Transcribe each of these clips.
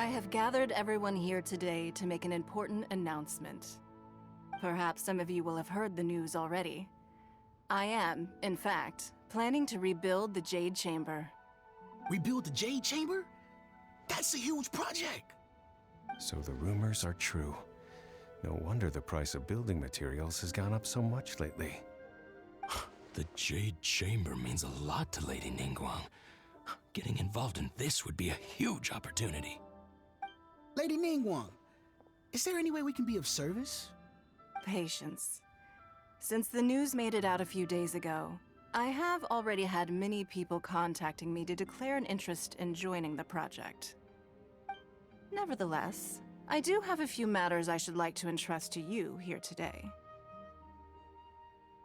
I have gathered everyone here today to make an important announcement. Perhaps some of you will have heard the news already. I am, in fact, planning to rebuild the Jade Chamber. Rebuild the Jade Chamber? That's a huge project! So the rumors are true. No wonder the price of building materials has gone up so much lately. The Jade Chamber means a lot to Lady Ningguang. Getting involved in this would be a huge opportunity. Lady Ningguang, is there any way we can be of service? Patience. Since the news made it out a few days ago, I have already had many people contacting me to declare an interest in joining the project. Nevertheless, I do have a few matters I should like to entrust to you here today.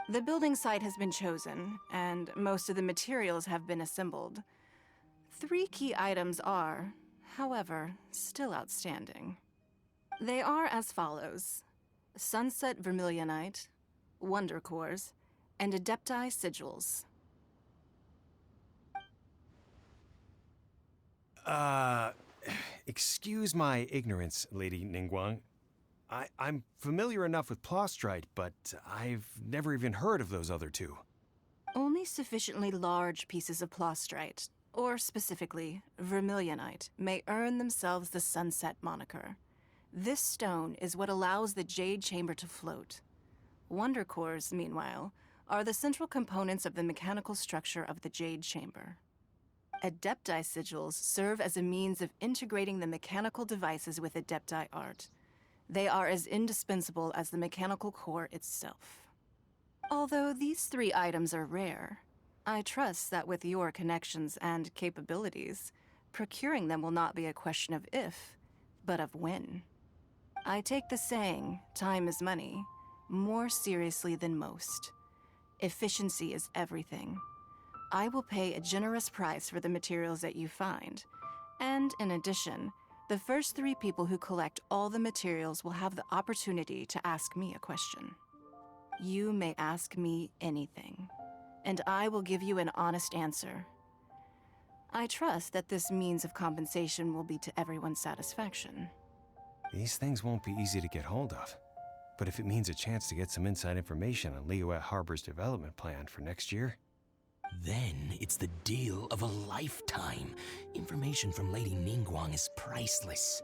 The building site has been chosen, and most of the materials have been assembled. 3 key items are, however, still outstanding. They are as follows: Sunset Vermilionite, Wonder Cores, and Adepti Sigils. Excuse my ignorance, Lady Ningguang. I'm familiar enough with Plostrite, but I've never even heard of those other 2. Only sufficiently large pieces of Plostrite, or specifically Vermilionite, may earn themselves the Sunset moniker. This stone is what allows the Jade Chamber to float. Wonder Cores, meanwhile, are the central components of the mechanical structure of the Jade Chamber. Adepti Sigils serve as a means of integrating the mechanical devices with Adepti art. They are as indispensable as the mechanical core itself. Although these 3 items are rare, I trust that with your connections and capabilities, procuring them will not be a question of if, but of when. I take the saying, time is money, more seriously than most. Efficiency is everything. I will pay a generous price for the materials that you find, and in addition, the first 3 people who collect all the materials will have the opportunity to ask me a question. You may ask me anything, and I will give you an honest answer. I trust that this means of compensation will be to everyone's satisfaction. These things won't be easy to get hold of. But if it means a chance to get some inside information on Liyue Harbor's development plan for next year... Then it's the deal of a lifetime. Information from Lady Ningguang is priceless.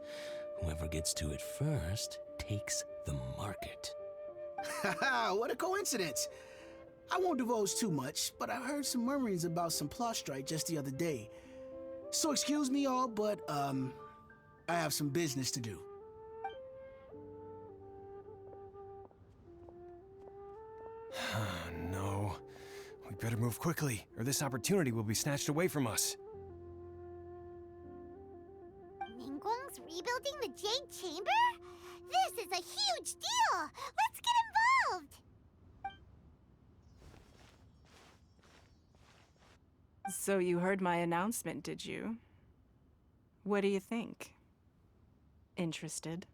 Whoever gets to it first takes the market. Haha, what a coincidence! I won't divulge too much, but I heard some murmurings about some Plostrite just the other day. So excuse me all, but, I have some business to do. No. We better move quickly, or this opportunity will be snatched away from us. Ningguang's rebuilding the Jade Chamber? This is a huge deal! Let's get involved! So you heard my announcement, did you? What do you think? Interested?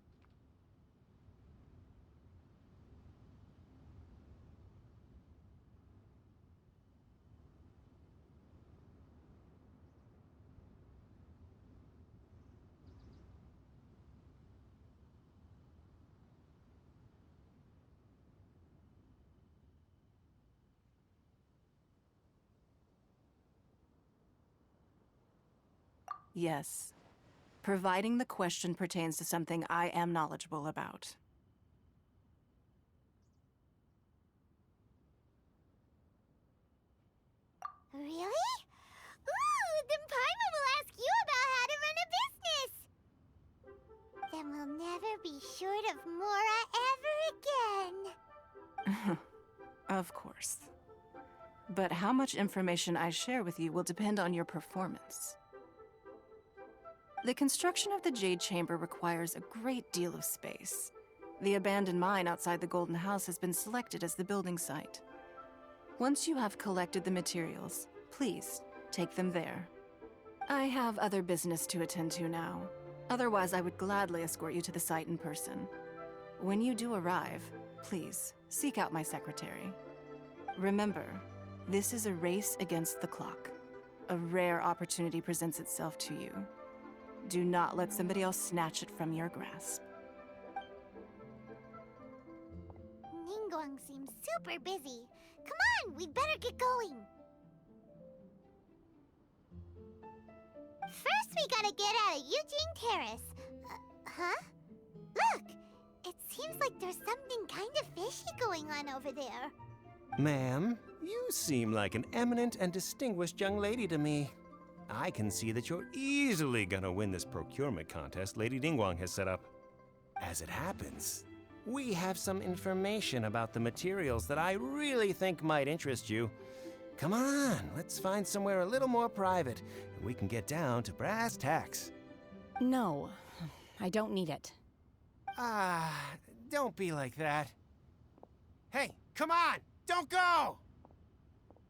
Yes. Providing the question pertains to something I am knowledgeable about. Really? Ooh, then Paimon will ask you about how to run a business! Then we'll never be short of Mora ever again. Of course. But how much information I share with you will depend on your performance. The construction of the Jade Chamber requires a great deal of space. The abandoned mine outside the Golden House has been selected as the building site. Once you have collected the materials, please take them there. I have other business to attend to now. Otherwise, I would gladly escort you to the site in person. When you do arrive, please seek out my secretary. Remember, this is a race against the clock. A rare opportunity presents itself to you. Do not let somebody else snatch it from your grasp. Ningguang seems super busy. Come on, we'd better get going. First, we gotta get out of Eugene Terrace. Huh? Look! It seems like there's something kind of fishy going on over there. Ma'am, you seem like an eminent and distinguished young lady to me. I can see that you're easily gonna win this procurement contest Lady Ningguang has set up. As it happens, we have some information about the materials that I really think might interest you. Come on, let's find somewhere a little more private, and we can get down to brass tacks. No, I don't need it. Don't be like that. Hey, come on, don't go!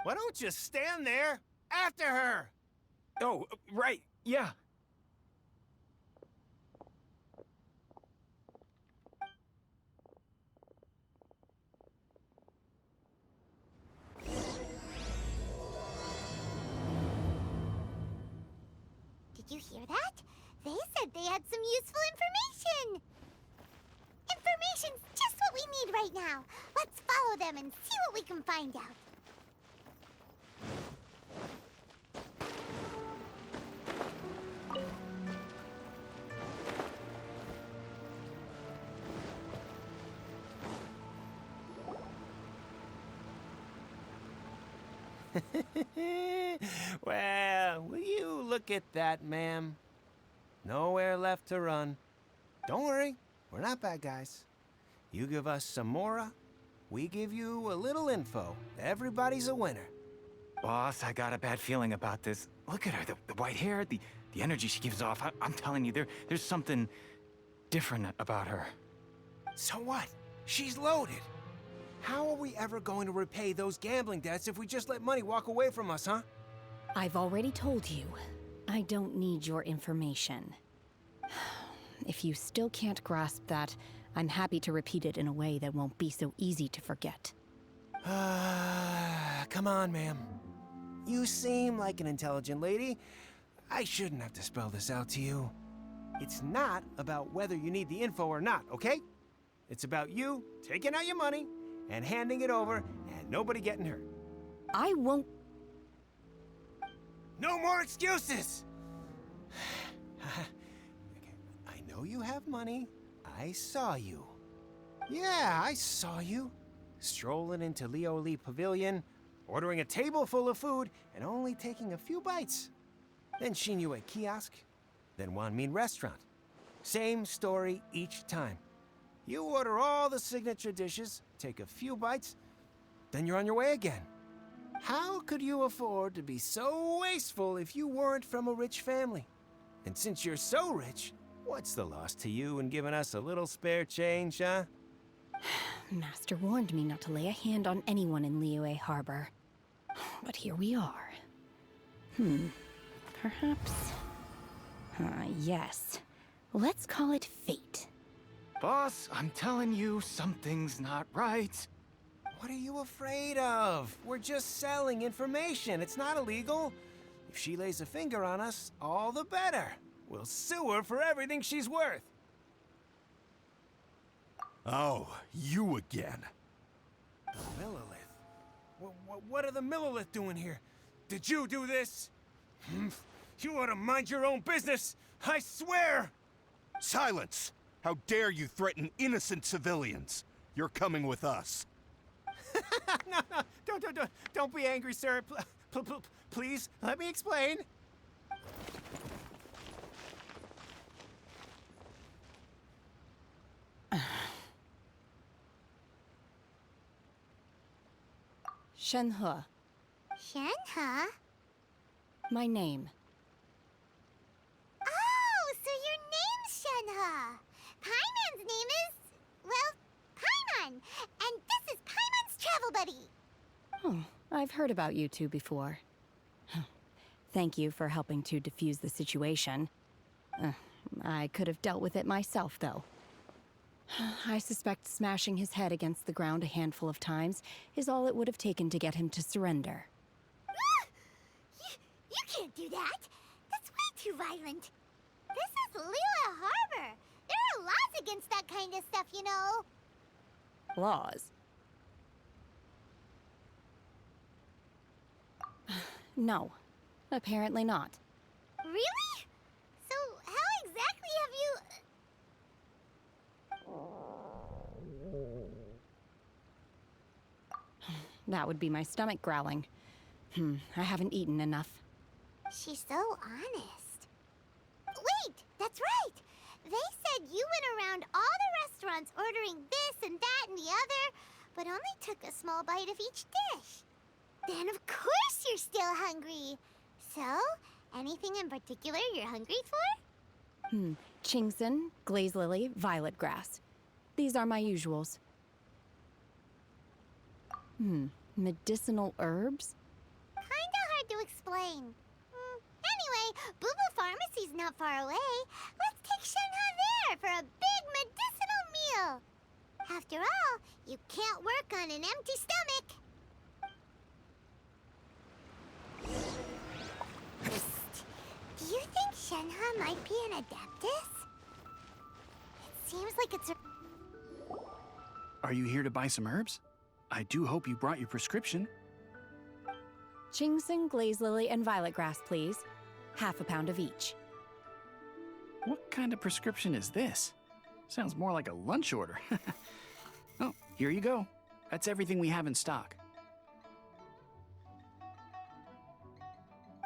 Why don't you stand there after her? Oh, right, yeah. Did you hear that? They said they had some useful information. Information's just what we need right now. Let's follow them and see what we can find out. Well, will you look at that, ma'am? Nowhere left to run. Don't worry, we're not bad guys. You give us some mora, we give you a little info. Everybody's a winner. Boss, I got a bad feeling about this. Look at her, the white hair, the energy she gives off. I'm telling you, there's something different about her. So what? She's loaded. How are we ever going to repay those gambling debts if we just let money walk away from us, huh? I've already told you, I don't need your information. If you still can't grasp that, I'm happy to repeat it in a way that won't be so easy to forget. Come on, ma'am. You seem like an intelligent lady. I shouldn't have to spell this out to you. It's not about whether you need the info or not, okay? It's about you taking out your money and handing it over and nobody getting hurt. I won't. No more excuses! I know you have money. I saw you. Yeah, I saw you. Strolling into Leo Lee Pavilion, ordering a table full of food, and only taking a few bites. Then Shenhe Kiosk, then Wanmin Restaurant. Same story each time. You order all the signature dishes, take a few bites, then you're on your way again. How could you afford to be so wasteful if you weren't from a rich family? And since you're so rich, what's the loss to you in giving us a little spare change, huh? Master warned me not to lay a hand on anyone in Liyue Harbor. But here we are. Perhaps... yes. Let's call it fate. Boss, I'm telling you, something's not right. What are you afraid of? We're just selling information. It's not illegal. If she lays a finger on us, all the better. We'll sue her for everything she's worth. Oh, you again. The Millilith? What are the Millilith doing here? Did you do this? You ought to mind your own business, I swear! Silence! How dare you threaten innocent civilians? You're coming with us. No, don't be angry, sir. Please, let me explain. Shenhe, Shenhe? my name. Oh, so your name's Shenhe. Paimon's name is, well, Paimon. And this is Paimon's travel buddy. Oh, I've heard about you two before. Thank you for helping to defuse the situation. I could have dealt with it myself, though. I suspect smashing his head against the ground a handful of times is all it would have taken to get him to surrender. You can't do that. That's way too violent. This is Lila Harbor. There are laws against that kind of stuff, you know. Laws? No, apparently not. Really? So how exactly have you... That would be my stomach growling. I haven't eaten enough. She's so honest. Wait, that's right. They said you went around all the restaurants ordering this and that and the other, but only took a small bite of each dish. Then of course you're still hungry. So, anything in particular you're hungry for? Chingson, glaze lily, violet grass. These are my usuals. Medicinal herbs? Kinda hard to explain. Anyway, Boo Boo Pharmacy's not far away. Let's take Shenhe there for a big medicinal meal. After all, you can't work on an empty stomach. Psst. Do you think Shenhe might be an Adeptus? It seems like it's a... Are you here to buy some herbs? I do hope you brought your prescription. Chingson, glaze lily, and violet grass, please. Half a pound of each. What kind of prescription is this? Sounds more like a lunch order. Oh, here you go. That's everything we have in stock.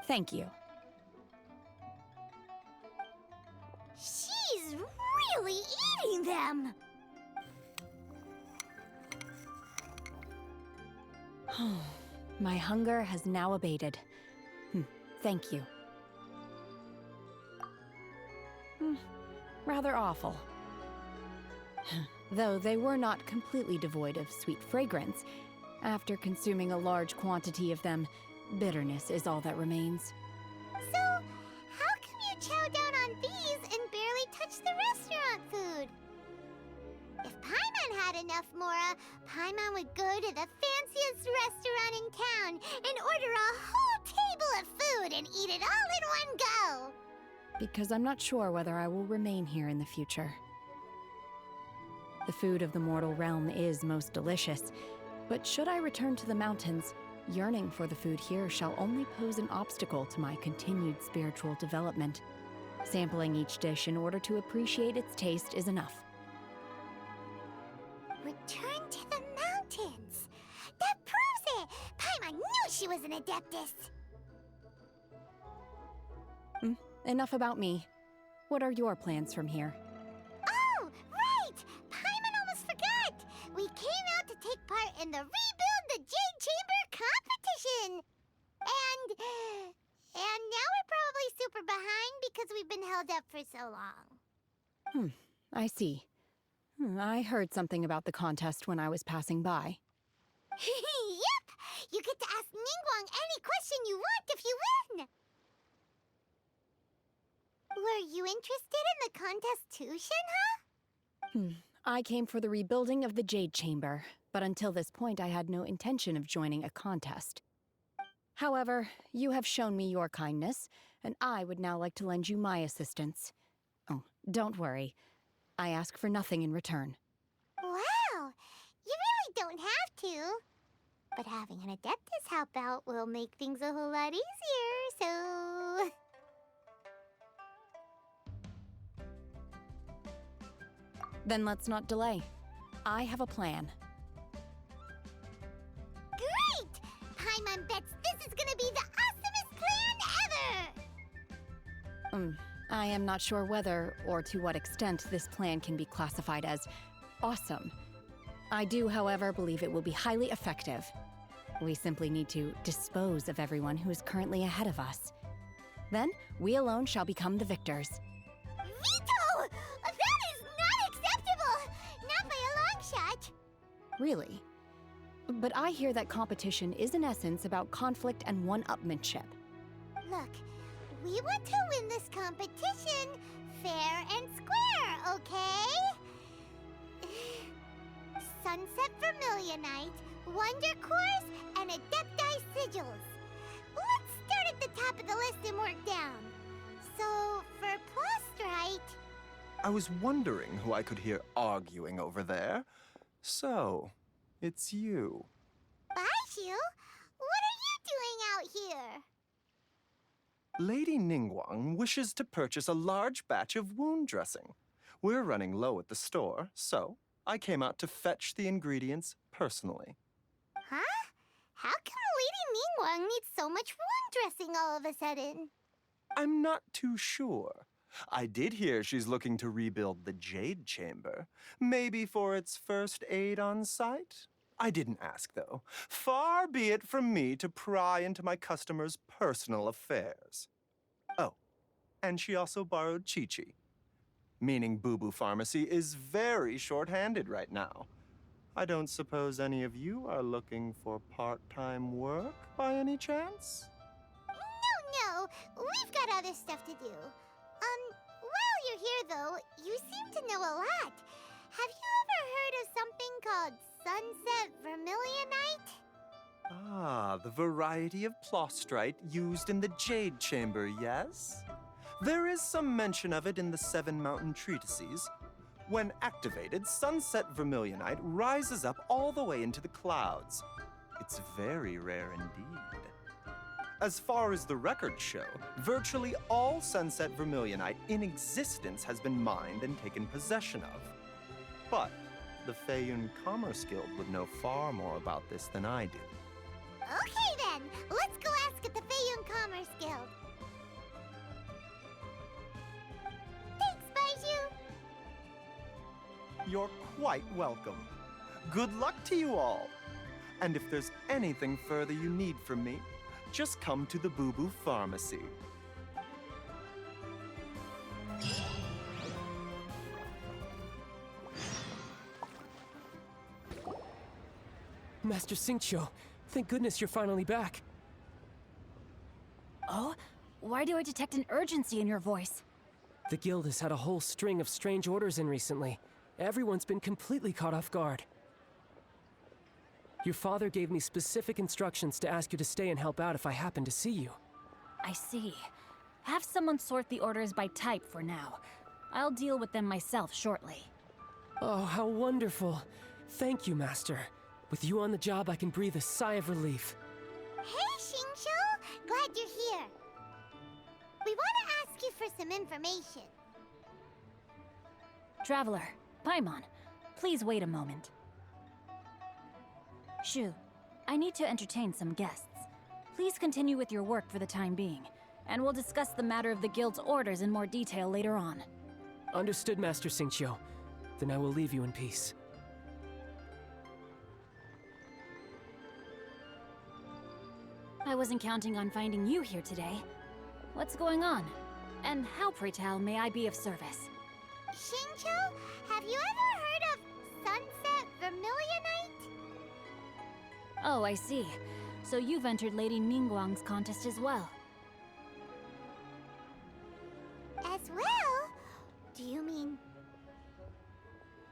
Thank you. She's really eating them! My hunger has now abated. Thank you. Rather awful. Though they were not completely devoid of sweet fragrance, after consuming a large quantity of them, bitterness is all that remains. So, how come you chow down on these and barely touch the restaurant food? If Paimon had enough Mora, Paimon would go to the fanciest restaurant in town and order a whole table of food and eat it all in one go. Because I'm not sure whether I will remain here in the future. The food of the mortal realm is most delicious, but should I return to the mountains, yearning for the food here shall only pose an obstacle to my continued spiritual development. Sampling each dish in order to appreciate its taste is enough. Return to the mountains. That proves it. Paimon knew she was an Adeptus. Enough about me. What are your plans from here? Oh, right! Paimon almost forgot. We came out to take part in the Rebuild the Jade Chamber competition. And now we're probably super behind because we've been held up for so long. I see. I heard something about the contest when I was passing by. Yep! You get to ask Ningguang any question you want if you win! Were you interested in the contest too, Shenhe? I came for the rebuilding of the Jade Chamber, but until this point I had no intention of joining a contest. However, you have shown me your kindness, and I would now like to lend you my assistance. Oh, don't worry. I ask for nothing in return. Wow! You really don't have to. But having an Adeptus help out will make things a whole lot easier, so... Then let's not delay. I have a plan. Great! Paimon bets this is gonna be the awesomest plan ever! I am not sure whether or to what extent this plan can be classified as awesome. I do, however, believe it will be highly effective. We simply need to dispose of everyone who is currently ahead of us. Then, we alone shall become the victors. Veto! That is not acceptable! Not by a long shot! Really? But I hear that competition is in essence about conflict and one-upmanship. Look, we want to win this competition fair and square, okay? Sunset Vermilionite, Wonder Cores, and Adepti Sigils. Let's start at the top of the list and work down. So, for Plus right. I was wondering who I could hear arguing over there. So, it's you. Baishu, what are you doing out here? Lady Ningguang wishes to purchase a large batch of wound dressing. We're running low at the store, so I came out to fetch the ingredients personally. Huh? How come Lady Ningguang needs so much wound dressing all of a sudden? I'm not too sure. I did hear she's looking to rebuild the Jade Chamber. Maybe for its first aid on site? I didn't ask, though. Far be it from me to pry into my customers' personal affairs. Oh, and she also borrowed Chi-Chi. Meaning Boo Boo Pharmacy is very short-handed right now. I don't suppose any of you are looking for part-time work by any chance? No, we've got other stuff to do. While you're here though, you seem to know a lot. Have you ever heard of something called Sunset Vermilionite? Ah, the variety of plostrite used in the Jade Chamber, yes? There is some mention of it in the Seven Mountain Treatises. When activated, Sunset Vermilionite rises up all the way into the clouds. It's very rare indeed. As far as the records show, virtually all Sunset Vermilionite in existence has been mined and taken possession of. But the Feiyun Commerce Guild would know far more about this than I do. Okay then, let's go ask at the Feiyun Commerce Guild. Thanks, Baishu. You're quite welcome. Good luck to you all. And if there's anything further you need from me, just come to the Boo Boo Pharmacy. Master Xingqiu, thank goodness you're finally back. Oh? Why do I detect an urgency in your voice? The guild has had a whole string of strange orders in recently. Everyone's been completely caught off guard. Your father gave me specific instructions to ask you to stay and help out if I happen to see you. I see. Have someone sort the orders by type for now. I'll deal with them myself shortly. Oh, how wonderful. Thank you, Master. With you on the job, I can breathe a sigh of relief. Hey, Xingqiu! Glad you're here. We want to ask you for some information. Traveler, Paimon, please wait a moment. Shu, I need to entertain some guests. Please continue with your work for the time being, and we'll discuss the matter of the guild's orders in more detail later on. Understood, Master Xingqiu. Then I will leave you in peace. I wasn't counting on finding you here today. What's going on? And how, pray tell, may I be of service? Xingqiu, have you ever heard of Sunset Vermilionite? Oh, I see. So you've entered Lady Ningguang's contest as well. As well? Do you mean...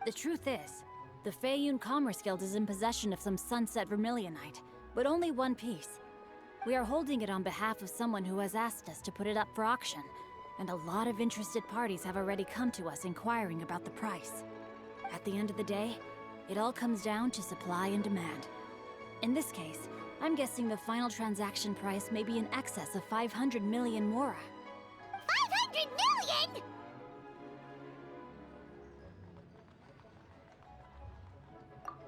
The truth is, the Feiyun Commerce Guild is in possession of some Sunset Vermilionite, but only one piece. We are holding it on behalf of someone who has asked us to put it up for auction, and a lot of interested parties have already come to us inquiring about the price. At the end of the day, it all comes down to supply and demand. In this case, I'm guessing the final transaction price may be in excess of 500 million mora. 500 million?!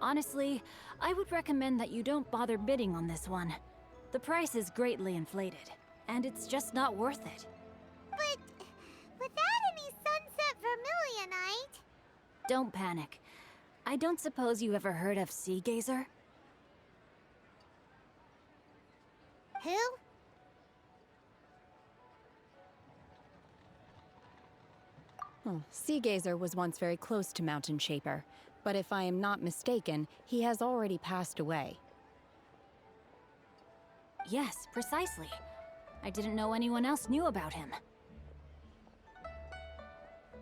Honestly, I would recommend that you don't bother bidding on this one. The price is greatly inflated, and it's just not worth it. But without any Sunset Vermilionite... Don't panic. I don't suppose you ever heard of Sea Gazer? Who? Oh, Sea Gazer was once very close to Mountain Shaper, but if I am not mistaken, he has already passed away. Yes, precisely. I didn't know anyone else knew about him.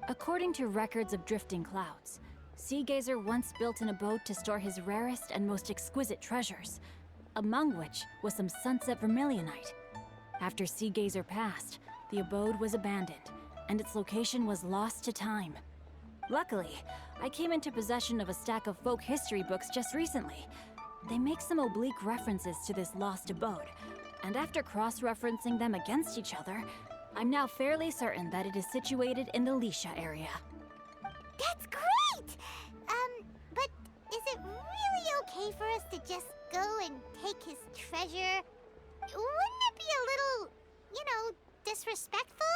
According to records of drifting clouds, Sea Gazer once built an abode to store his rarest and most exquisite treasures, among which was some Sunset Vermilionite. After Sea Gazer passed, the abode was abandoned, and its location was lost to time. Luckily, I came into possession of a stack of folk history books just recently. They make some oblique references to this lost abode, and after cross-referencing them against each other, I'm now fairly certain that it is situated in the Lisha area. That's great! But is it really okay for us to just go and take his treasure? Wouldn't it be a little, disrespectful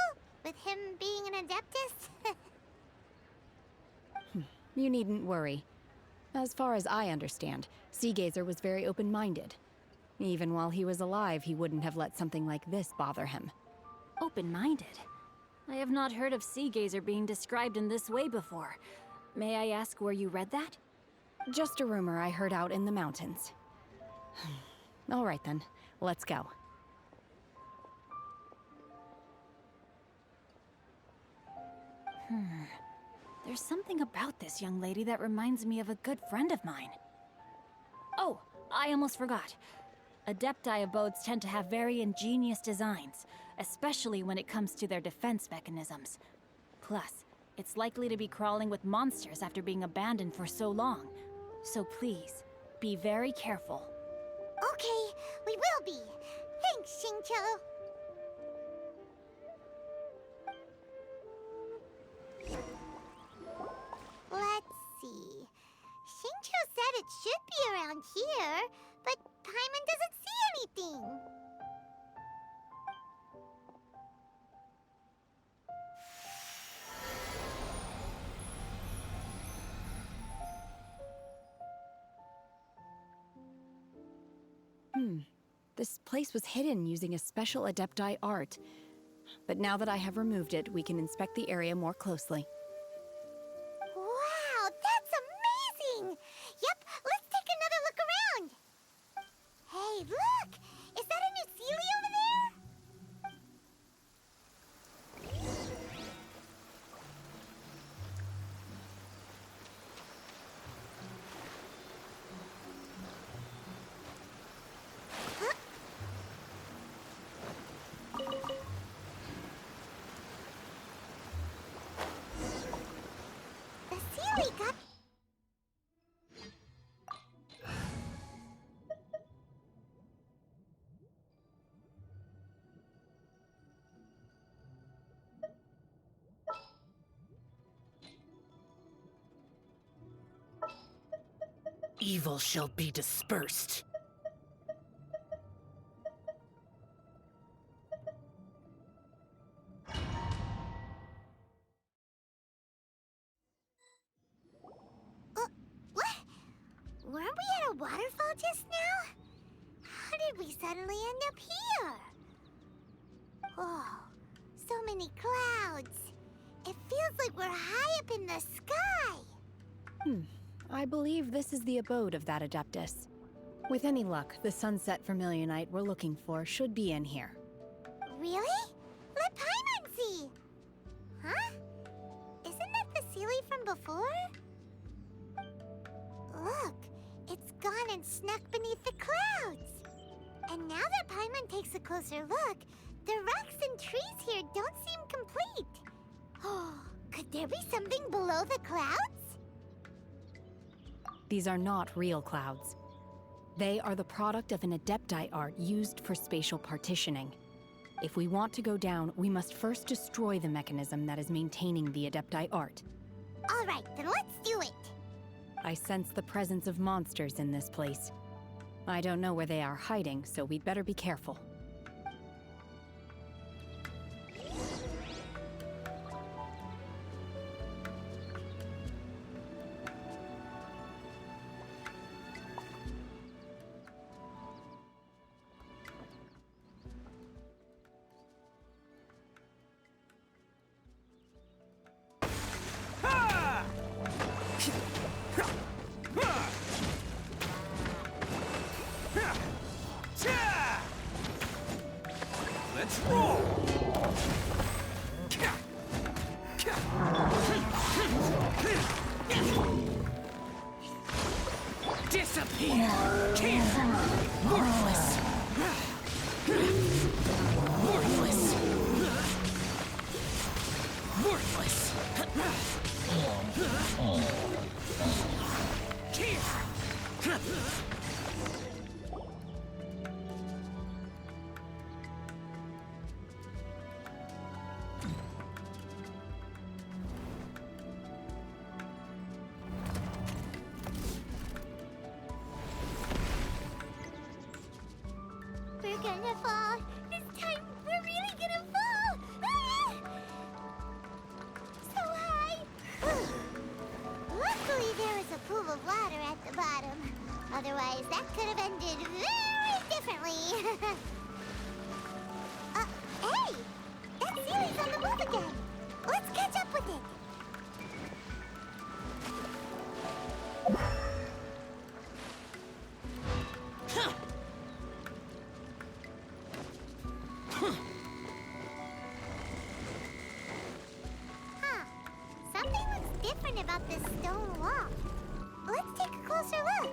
with him being an Adeptus? You needn't worry. As far as I understand, Seagazer was very open-minded. Even while he was alive, he wouldn't have let something like this bother him. Open-minded? I have not heard of Seagazer being described in this way before. May I ask where you read that? Just a rumor I heard out in the mountains. All right then, let's go. There's something about this young lady that reminds me of a good friend of mine. Oh, I almost forgot. Adepti abodes tend to have very ingenious designs, especially when it comes to their defense mechanisms. Plus, it's likely to be crawling with monsters after being abandoned for so long. So please, be very careful. Okay, we will be. Thanks, Xingqiu. Let's see. Xingqiu said it should be around here, but Paimon doesn't see anything. This place was hidden using a special Adepti art. But now that I have removed it, we can inspect the area more closely. Wow, that's amazing! Yep, let's take another look around. Hey, look! Is that a new Sealy over there? Huh? The Sealy got... Evil shall be dispersed. What? Weren't we at a waterfall just now? How did we suddenly end up here? Oh, so many clouds. It feels like we're high up in the sky. I believe this is the abode of that Adeptus. With any luck, the Sunset Vermilionite we're looking for should be in here. Really? Let Paimon see. Huh? Isn't that the Sealy from before? Look, it's gone and snuck beneath the clouds. And now that Paimon takes a closer look, the rocks and trees here don't seem complete. Oh, could there be something below the clouds? These are not real clouds. They are the product of an Adepti art used for spatial partitioning. If we want to go down, we must first destroy the mechanism that is maintaining the Adepti art. All right, then let's do it. I sense the presence of monsters in this place. I don't know where they are hiding, so we'd better be careful. Let's roll! Disappear! Worthless! Worthless! We're gonna fall. This time, we're really gonna fall. Ah! So high. Luckily, there was a pool of water at the bottom. Otherwise, that could have ended very differently. Hey! That ceiling's on the move again. Let's catch up with it. Huh. Something looks different about this stone wall. Let's take a closer look.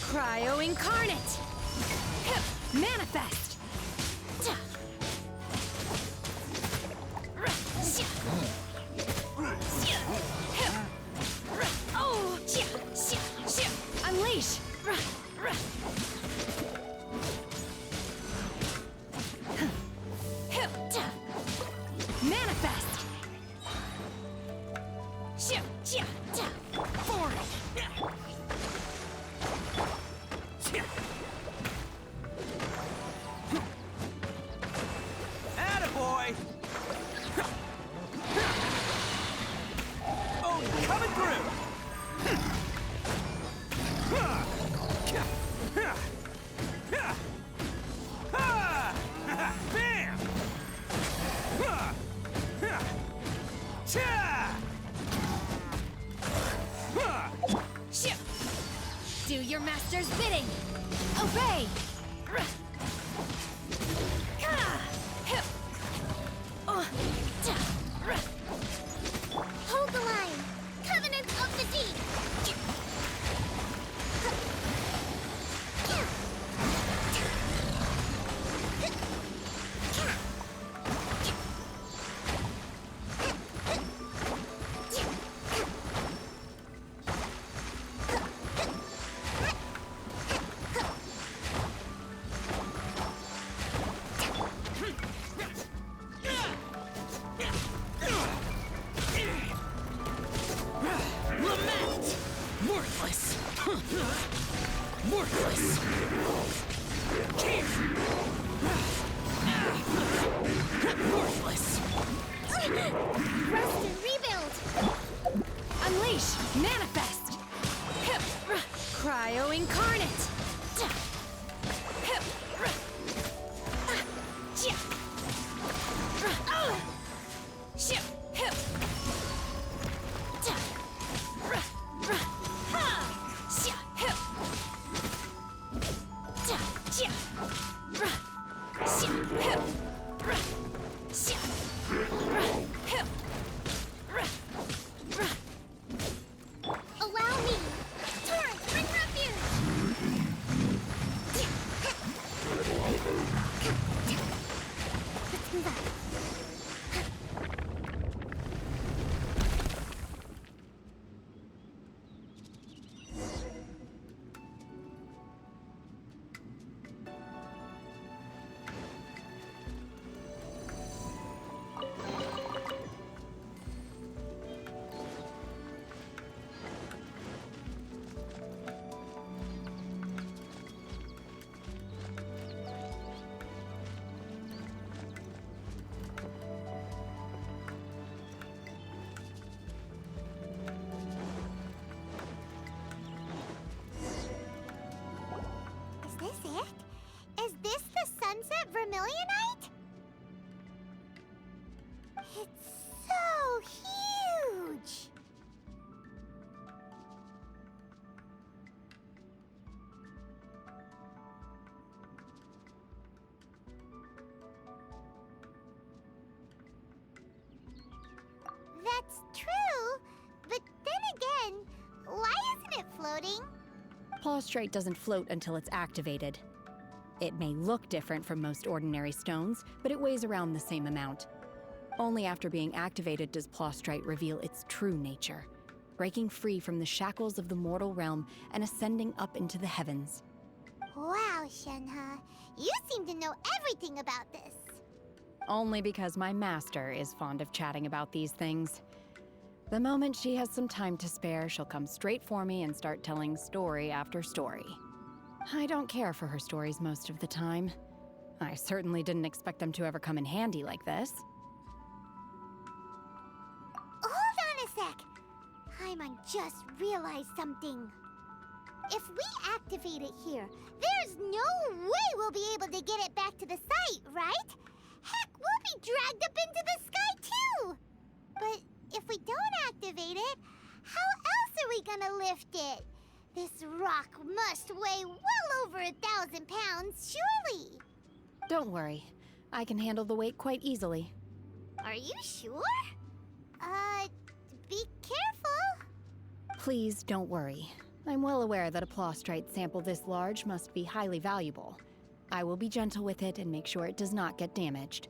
Cryo incarnate! Manifest! Oh! Unleash! Manifest! Forward! Attaboy! Oh, coming through! Bam! Do your master's bidding! Obey! Hold the line. Covenant of the Deep. Lament! Worthless! Worthless! Worthless! Rest and rebuild. Unleash! Manifest! Cryo incarnate! Allow me. Torrent, bring refuge. Sick? Is this the Sunset Vermilionite? It's so huge! That's true, but then again, why isn't it floating? Plaustrite doesn't float until it's activated. It may look different from most ordinary stones, but it weighs around the same amount. Only after being activated does Plaustrite reveal its true nature, breaking free from the shackles of the mortal realm and ascending up into the heavens. Wow, Shenhe, you seem to know everything about this. Only because my master is fond of chatting about these things. The moment she has some time to spare, she'll come straight for me and start telling story after story. I don't care for her stories most of the time. I certainly didn't expect them to ever come in handy like this. Hold on a sec. Paimon just realized something. If we activate it here, there's no way we'll be able to get it back to the site, right? Heck, we'll be dragged up into the sky too! But if we don't activate it, how else are we gonna lift it? This rock must weigh well over 1,000 pounds, surely! Don't worry. I can handle the weight quite easily. Are you sure? Be careful. Please don't worry. I'm well aware that a Plaustrite sample this large must be highly valuable. I will be gentle with it and make sure it does not get damaged.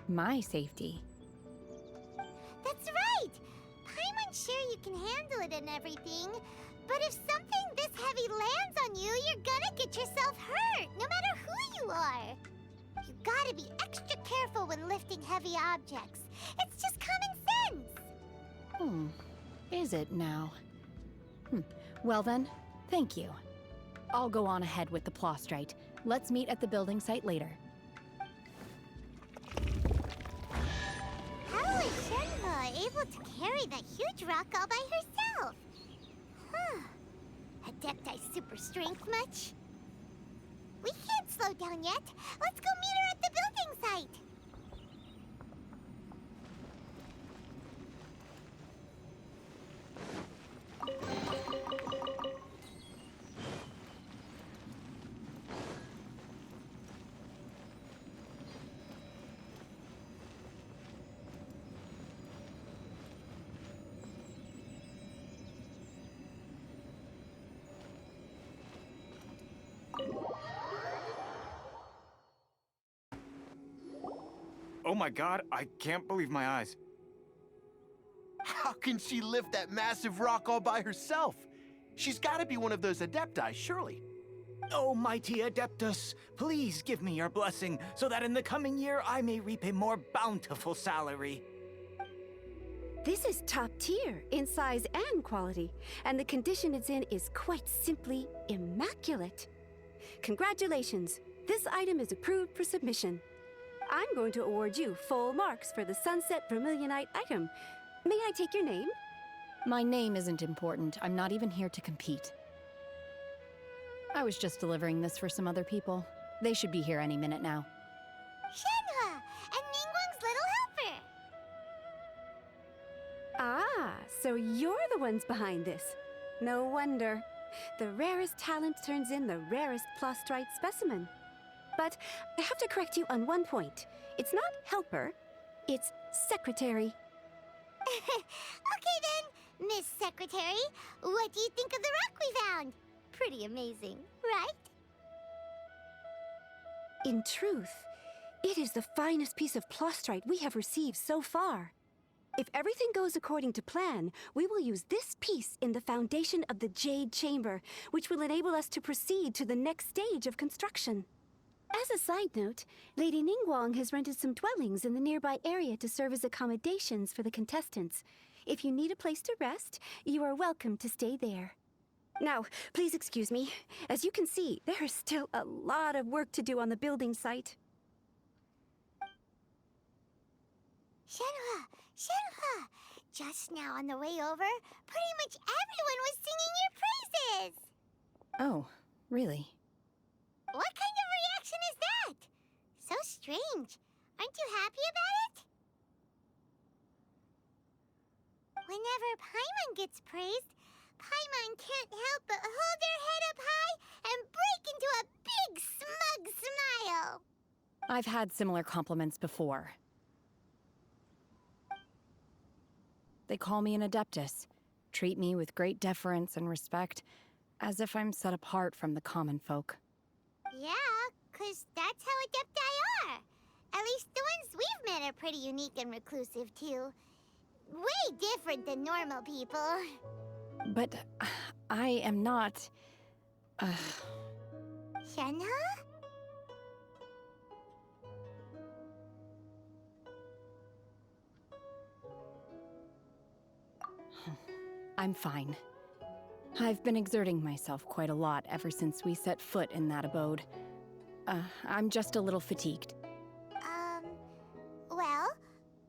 My safety. That's right! Paimon's sure you can handle it and everything, but if something this heavy lands on you, you're gonna get yourself hurt, no matter who you are. You gotta be extra careful when lifting heavy objects. It's just common sense. Is it now? Well then, thank you. I'll go on ahead with the Plaustrite. Let's meet at the building site later. How is Shenhe able to carry that huge rock all by herself? Adepti super strength much? We can't slow down yet. Let's go meet her at the building site. Oh my god, I can't believe my eyes. How can she lift that massive rock all by herself? She's gotta be one of those Adepti, surely. Oh, mighty Adeptus, please give me your blessing so that in the coming year I may reap a more bountiful salary. This is top tier in size and quality, and the condition it's in is quite simply immaculate. Congratulations, this item is approved for submission. I'm going to award you full marks for the Sunset Vermilionite item. May I take your name? My name isn't important. I'm not even here to compete. I was just delivering this for some other people. They should be here any minute now. Shenhe and Ningguang's little helper. Ah, so you're the ones behind this. No wonder. The rarest talent turns in the rarest Plaustrite specimen. But I have to correct you on one point. It's not helper, it's secretary. Okay then, Miss Secretary, what do you think of the rock we found? Pretty amazing, right? In truth, it is the finest piece of Plaustrite we have received so far. If everything goes according to plan, we will use this piece in the foundation of the Jade Chamber, which will enable us to proceed to the next stage of construction. As a side note, Lady Ningguang has rented some dwellings in the nearby area to serve as accommodations for the contestants. If you need a place to rest, you are welcome to stay there. Now, please excuse me. As you can see, there is still a lot of work to do on the building site. Shenhe! Shenhe! Just now on the way over, pretty much everyone was singing your praises! Oh, really? What kind of reaction is that? So strange. Aren't you happy about it? Whenever Paimon gets praised, Paimon can't help but hold their head up high and break into a big smug smile. I've had similar compliments before. They call me an adeptus, treat me with great deference and respect, as if I'm set apart from the common folk. Yeah, 'cause that's how adepti are. At least the ones we've met are pretty unique and reclusive, too. Way different than normal people. But I am not... Shenhe? I'm fine. I've been exerting myself quite a lot ever since we set foot in that abode. I'm just a little fatigued. Well,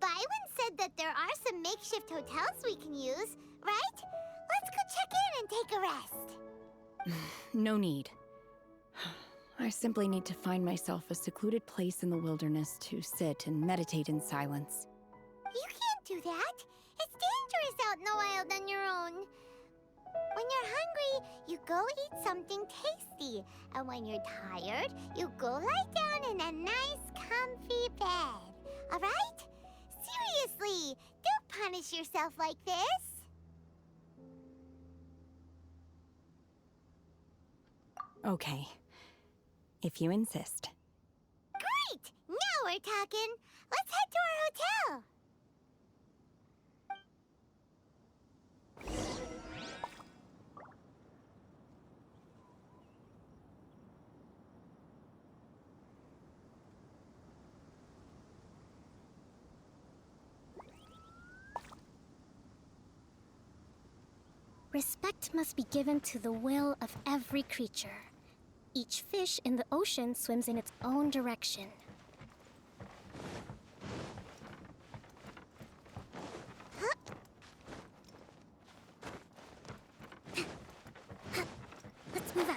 Byron said that there are some makeshift hotels we can use, right? Let's go check in and take a rest. No need. I simply need to find myself a secluded place in the wilderness to sit and meditate in silence. You can't do that. It's dangerous out in the wild on your own. When you're hungry, you go eat something tasty. And when you're tired, you go lie down in a nice, comfy bed. All right? Seriously, don't punish yourself like this. Okay. If you insist. Great! Now we're talking. Let's head to our hotel. Respect must be given to the will of every creature. Each fish in the ocean swims in its own direction. Let's move out.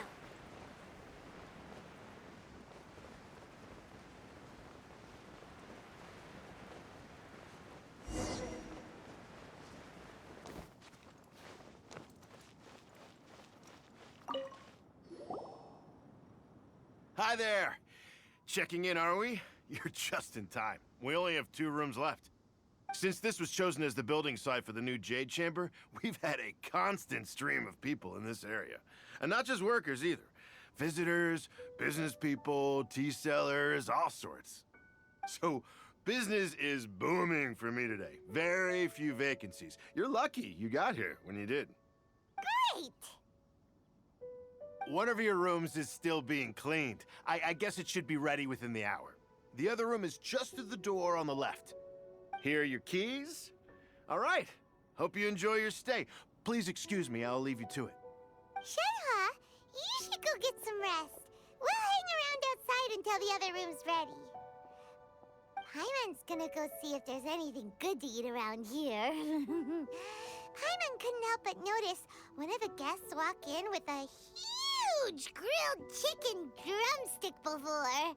Hi there! Checking in, are we? You're just in time. We only have 2 rooms left. Since this was chosen as the building site for the new Jade Chamber, we've had a constant stream of people in this area. And not just workers either. Visitors, business people, tea sellers, all sorts. So, business is booming for me today. Very few vacancies. You're lucky you got here when you did. Great! One of your rooms is still being cleaned. I guess it should be ready within the hour. The other room is just through the door on the left. Here are your keys. All right. Hope you enjoy your stay. Please excuse me, I'll leave you to it. Shenhe, you should go get some rest. We'll hang around outside until the other room's ready. Paimon's gonna go see if there's anything good to eat around here. Paimon couldn't help but notice one of the guests walk in with a huge grilled chicken drumstick before.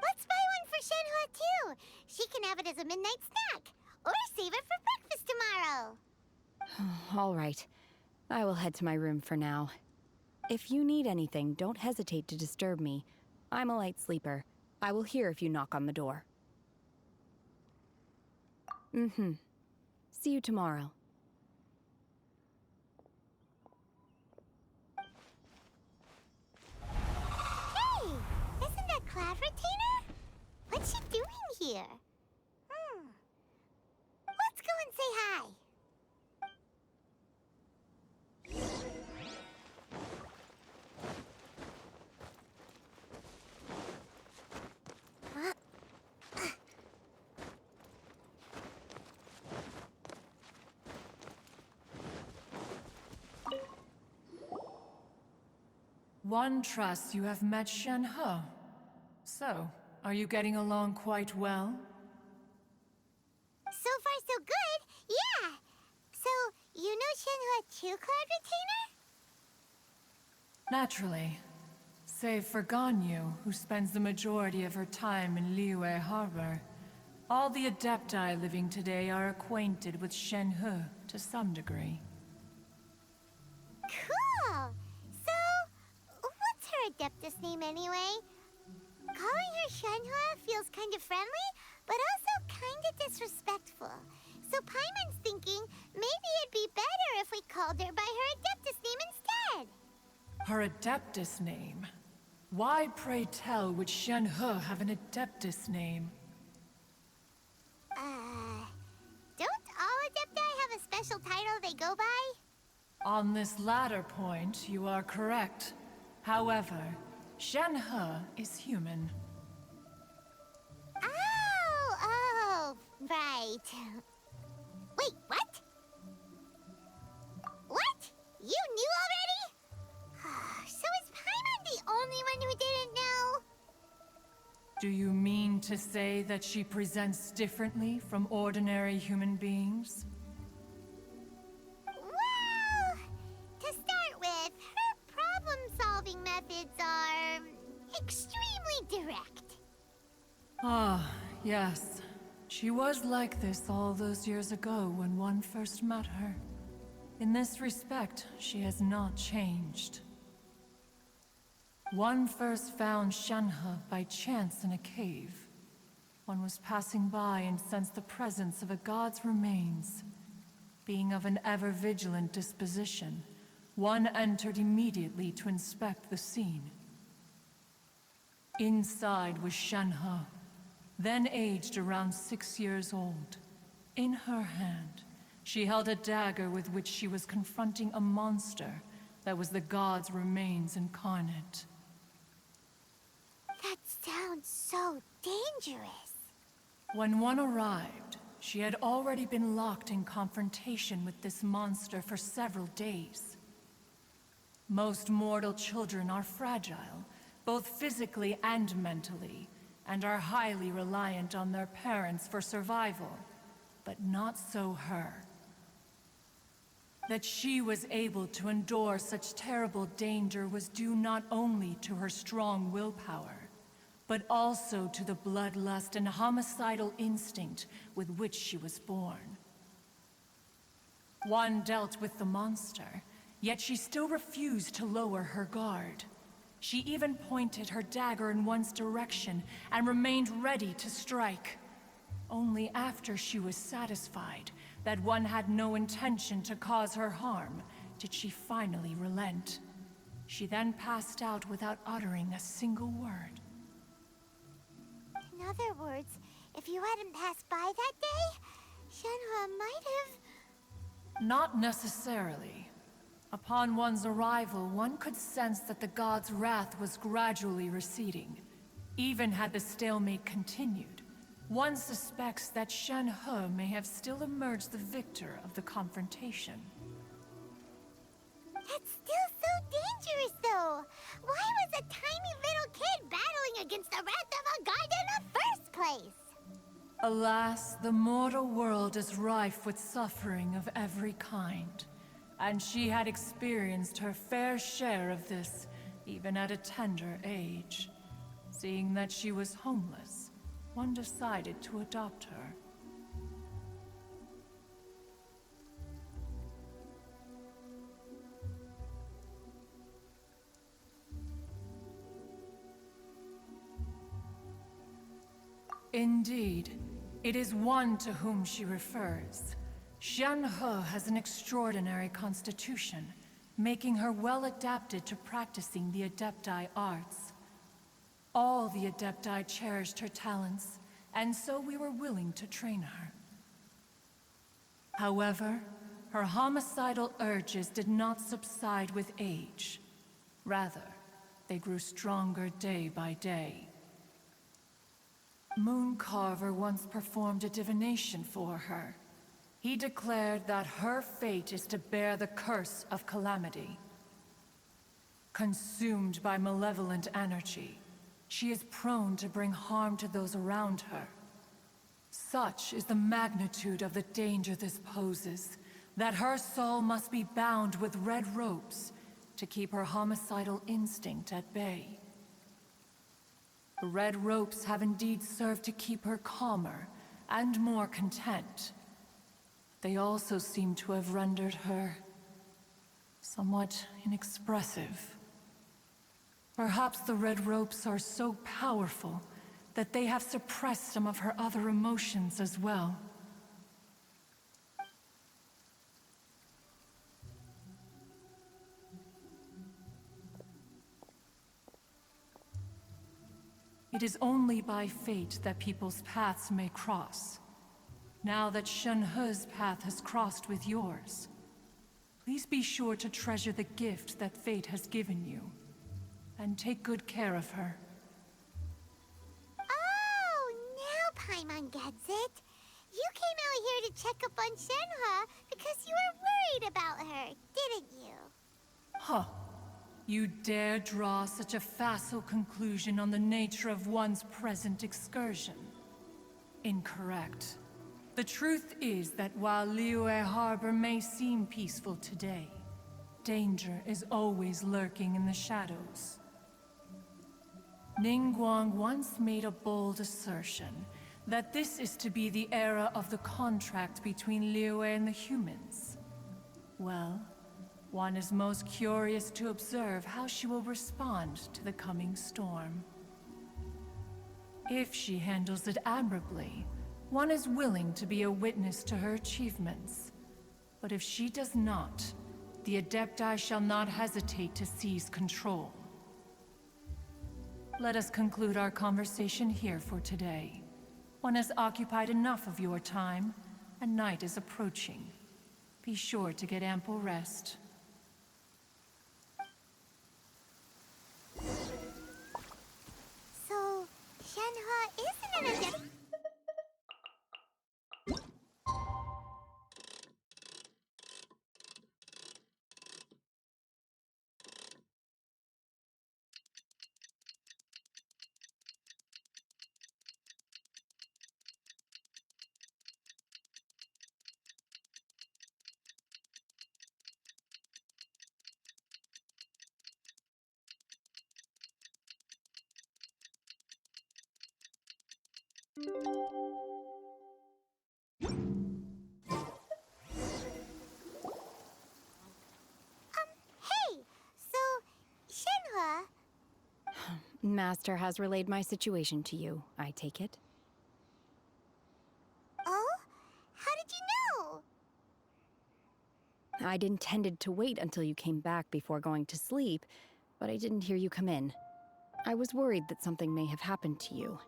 Let's buy one for Shenhe too. She can have it as a midnight snack. Or save it for breakfast tomorrow. All right. I will head to my room for now. If you need anything, don't hesitate to disturb me. I'm a light sleeper. I will hear if you knock on the door. See you tomorrow. Hey! Isn't that Cloud Retainer? What's she doing here? Let's go and say hi. One trusts you have met Shenhe. So, are you getting along quite well? So far, so good. Yeah. So, you know Shenhe too, Cloud Retainer? Naturally. Save for Ganyu, who spends the majority of her time in Liyue Harbor. All the Adepti living today are acquainted with Shenhe to some degree. Cool. So, what's her Adeptus name anyway? Calling her Shenhe feels kind of friendly, but also kind of disrespectful. So Paimon's thinking maybe it'd be better if we called her by her Adeptus name instead. Her Adeptus name? Why, pray tell, would Shenhe have an Adeptus name? Don't all Adepti have a special title they go by? On this latter point, you are correct. However, Shenhe is human. Oh, right. Wait, what? What? You knew already? So is Paimon the only one who didn't know? Do you mean to say that she presents differently from ordinary human beings? Well, to start with, her problem-solving methods are extremely direct. Ah, yes. She was like this all those years ago when one first met her. In this respect, she has not changed. One first found Shenhe by chance in a cave. One was passing by and sensed the presence of a god's remains. Being of an ever-vigilant disposition, one entered immediately to inspect the scene. Inside was Shenhe, then aged around 6 years old. In her hand, she held a dagger with which she was confronting a monster that was the god's remains incarnate. That sounds so dangerous. When one arrived, she had already been locked in confrontation with this monster for several days. Most mortal children are fragile, both physically and mentally, and are highly reliant on their parents for survival. But not so her. That she was able to endure such terrible danger was due not only to her strong willpower, but also to the bloodlust and homicidal instinct with which she was born. One dealt with the monster, yet she still refused to lower her guard. She even pointed her dagger in one's direction and remained ready to strike. Only after she was satisfied that one had no intention to cause her harm did she finally relent. She then passed out without uttering a single word. In other words, if you hadn't passed by that day, Shenhe might have... Not necessarily. Upon one's arrival, one could sense that the god's wrath was gradually receding. Even had the stalemate continued, one suspects that Shenhe may have still emerged the victor of the confrontation. That's still so dangerous, though. Why was a tiny little kid battling against the wrath of a god in the first place? Alas, the mortal world is rife with suffering of every kind. And she had experienced her fair share of this, even at a tender age. Seeing that she was homeless, one decided to adopt her. Indeed, it is one to whom she refers. Shenhe has an extraordinary constitution, making her well adapted to practicing the Adepti arts. All the Adepti cherished her talents, and so we were willing to train her. However, her homicidal urges did not subside with age. Rather, they grew stronger day by day. Mooncarver once performed a divination for her. He declared that her fate is to bear the curse of calamity. Consumed by malevolent energy, she is prone to bring harm to those around her. Such is the magnitude of the danger this poses, that her soul must be bound with red ropes to keep her homicidal instinct at bay. The red ropes have indeed served to keep her calmer and more content. They also seem to have rendered her somewhat inexpressive. Perhaps the red ropes are so powerful that they have suppressed some of her other emotions as well. It is only by fate that people's paths may cross. Now that Shenhe's path has crossed with yours, please be sure to treasure the gift that fate has given you, and take good care of her. Oh, now Paimon gets it. You came out here to check up on Shenhe because you were worried about her, didn't you? Huh. You dare draw such a facile conclusion on the nature of one's present excursion? Incorrect. The truth is that while Liyue Harbor may seem peaceful today, danger is always lurking in the shadows. Ningguang once made a bold assertion that this is to be the era of the contract between Liyue and the humans. Well, one is most curious to observe how she will respond to the coming storm. If she handles it admirably, one is willing to be a witness to her achievements. But if she does not, the Adepti shall not hesitate to seize control. Let us conclude our conversation here for today. One has occupied enough of your time, and night is approaching. Be sure to get ample rest. So, Shenhe isn't an adept. Hey! So, Shenhe... Master has relayed my situation to you, I take it. Oh? How did you know? I'd intended to wait until you came back before going to sleep, but I didn't hear you come in. I was worried that something may have happened to you,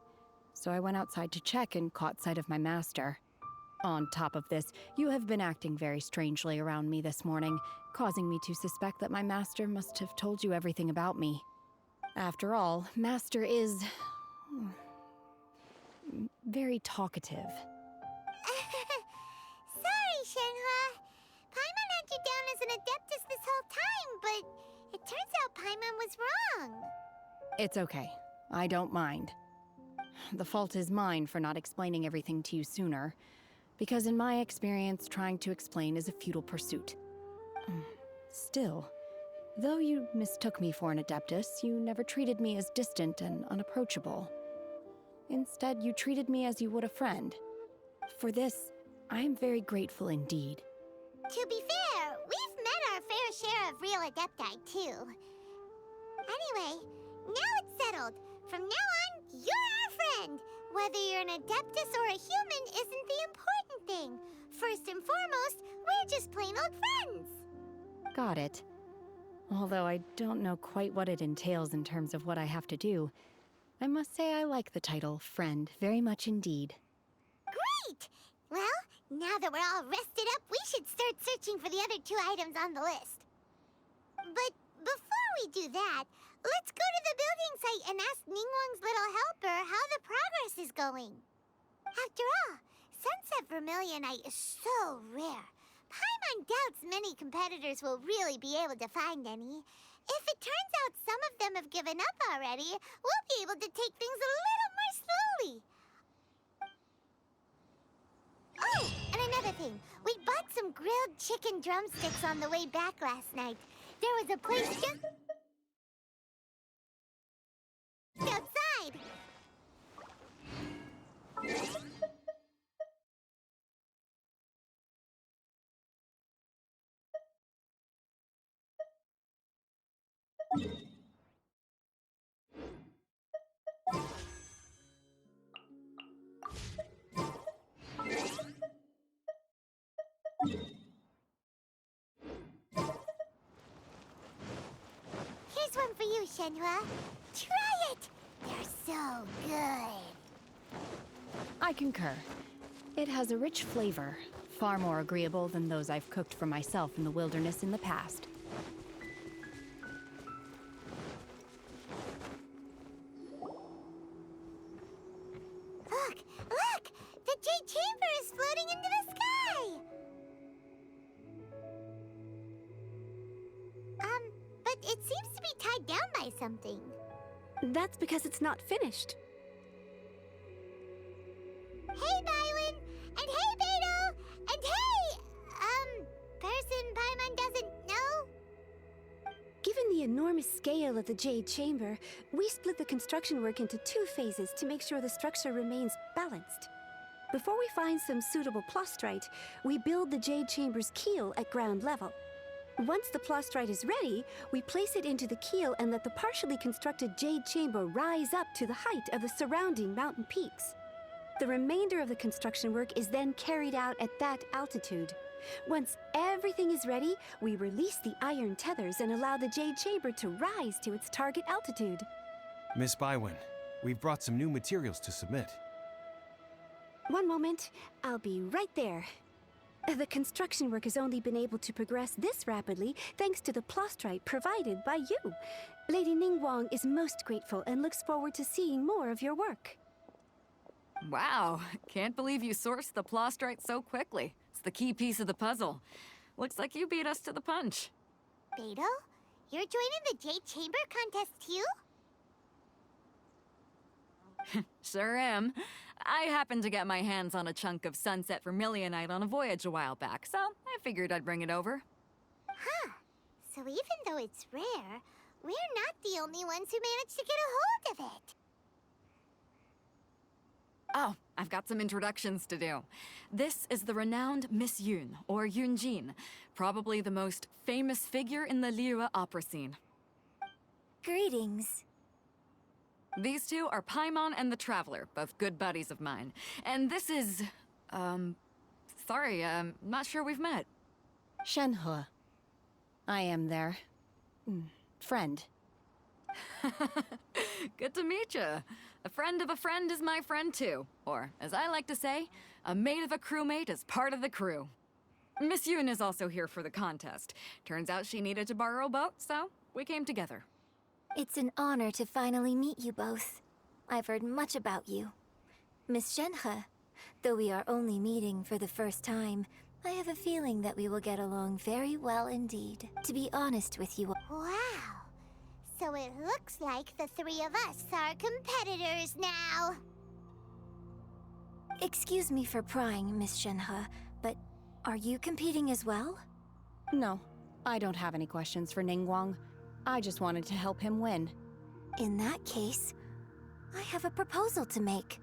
so I went outside to check and caught sight of my master. On top of this, you have been acting very strangely around me this morning, causing me to suspect that my master must have told you everything about me. After all, Master is... very talkative. Sorry, Shenhe. Paimon had you down as an Adeptus this whole time, but it turns out Paimon was wrong. It's okay. I don't mind. The fault is mine for not explaining everything to you sooner, because in my experience, trying to explain is a futile pursuit. Still, though you mistook me for an Adeptus, you never treated me as distant and unapproachable. Instead, you treated me as you would a friend. For this, I am very grateful indeed. To be fair, we've met our fair share of real Adepti, too. Anyway, now it's settled. From now on, you're our friend. Whether you're an Adeptus or a human isn't the important thing. First and foremost, we're just plain old friends. Got it. Although I don't know quite what it entails in terms of what I have to do, I must say I like the title Friend very much indeed. Great! Well, now that we're all rested up, we should start searching for the other 2 items on the list. But before we do that, let's go to the building site and ask Ningguang's little helper how the progress is going. After all, Sunset Vermilionite is so rare. Paimon doubts many competitors will really be able to find any. If it turns out some of them have given up already, we'll be able to take things a little more slowly. Oh, and another thing. We bought some grilled chicken drumsticks on the way back last night. There was a place just outside. Here's one for you, Shenhe. Try it! They're so good. I concur. It has a rich flavor, far more agreeable than those I've cooked for myself in the wilderness in the past. Look! Look! The Jade Chamber is floating into the sky! But it seems to be tied down by something. That's because it's not finished. Hey, Bywin! And hey, Beto! And hey, person Paimon doesn't know? Given the enormous scale of the Jade Chamber, we split the construction work into 2 phases to make sure the structure remains balanced. Before we find some suitable plastrite, we build the Jade Chamber's keel at ground level. Once the plastrite is ready, we place it into the keel and let the partially constructed Jade Chamber rise up to the height of the surrounding mountain peaks. The remainder of the construction work is then carried out at that altitude. Once everything is ready, we release the iron tethers and allow the Jade Chamber to rise to its target altitude. Miss Bywin, we've brought some new materials to submit. One moment, I'll be right there. The construction work has only been able to progress this rapidly thanks to the plastrite provided by you. Lady Ningguang is most grateful and looks forward to seeing more of your work. Wow, can't believe you sourced the plastrite so quickly. It's the key piece of the puzzle. Looks like you beat us to the punch. Beto? You're joining the Jade Chamber contest too? Sure am. I happened to get my hands on a chunk of sunset vermilionite on a voyage a while back, so I figured I'd bring it over. Huh. So even though it's rare, we're not the only ones who managed to get a hold of it. Oh, I've got some introductions to do. This is the renowned Miss Yun, or Yunjin, probably the most famous figure in the Liyue opera scene. Greetings. These two are Paimon and the Traveler, both good buddies of mine. And this is... sorry, not sure we've met. Shenhe. I am their... friend. Good to meet you. A friend of a friend is my friend too. Or, as I like to say, a mate of a crewmate is part of the crew. Miss Yun is also here for the contest. Turns out she needed to borrow a boat, so we came together. It's an honor to finally meet you both. I've heard much about you. Miss Shenhe, though we are only meeting for the first time, I have a feeling that we will get along very well indeed. To be honest with you... Wow. So it looks like the 3 of us are competitors now. Excuse me for prying, Miss Shenhe, but are you competing as well? No, I don't have any questions for Ningguang. I just wanted to help him win. In that case, I have a proposal to make.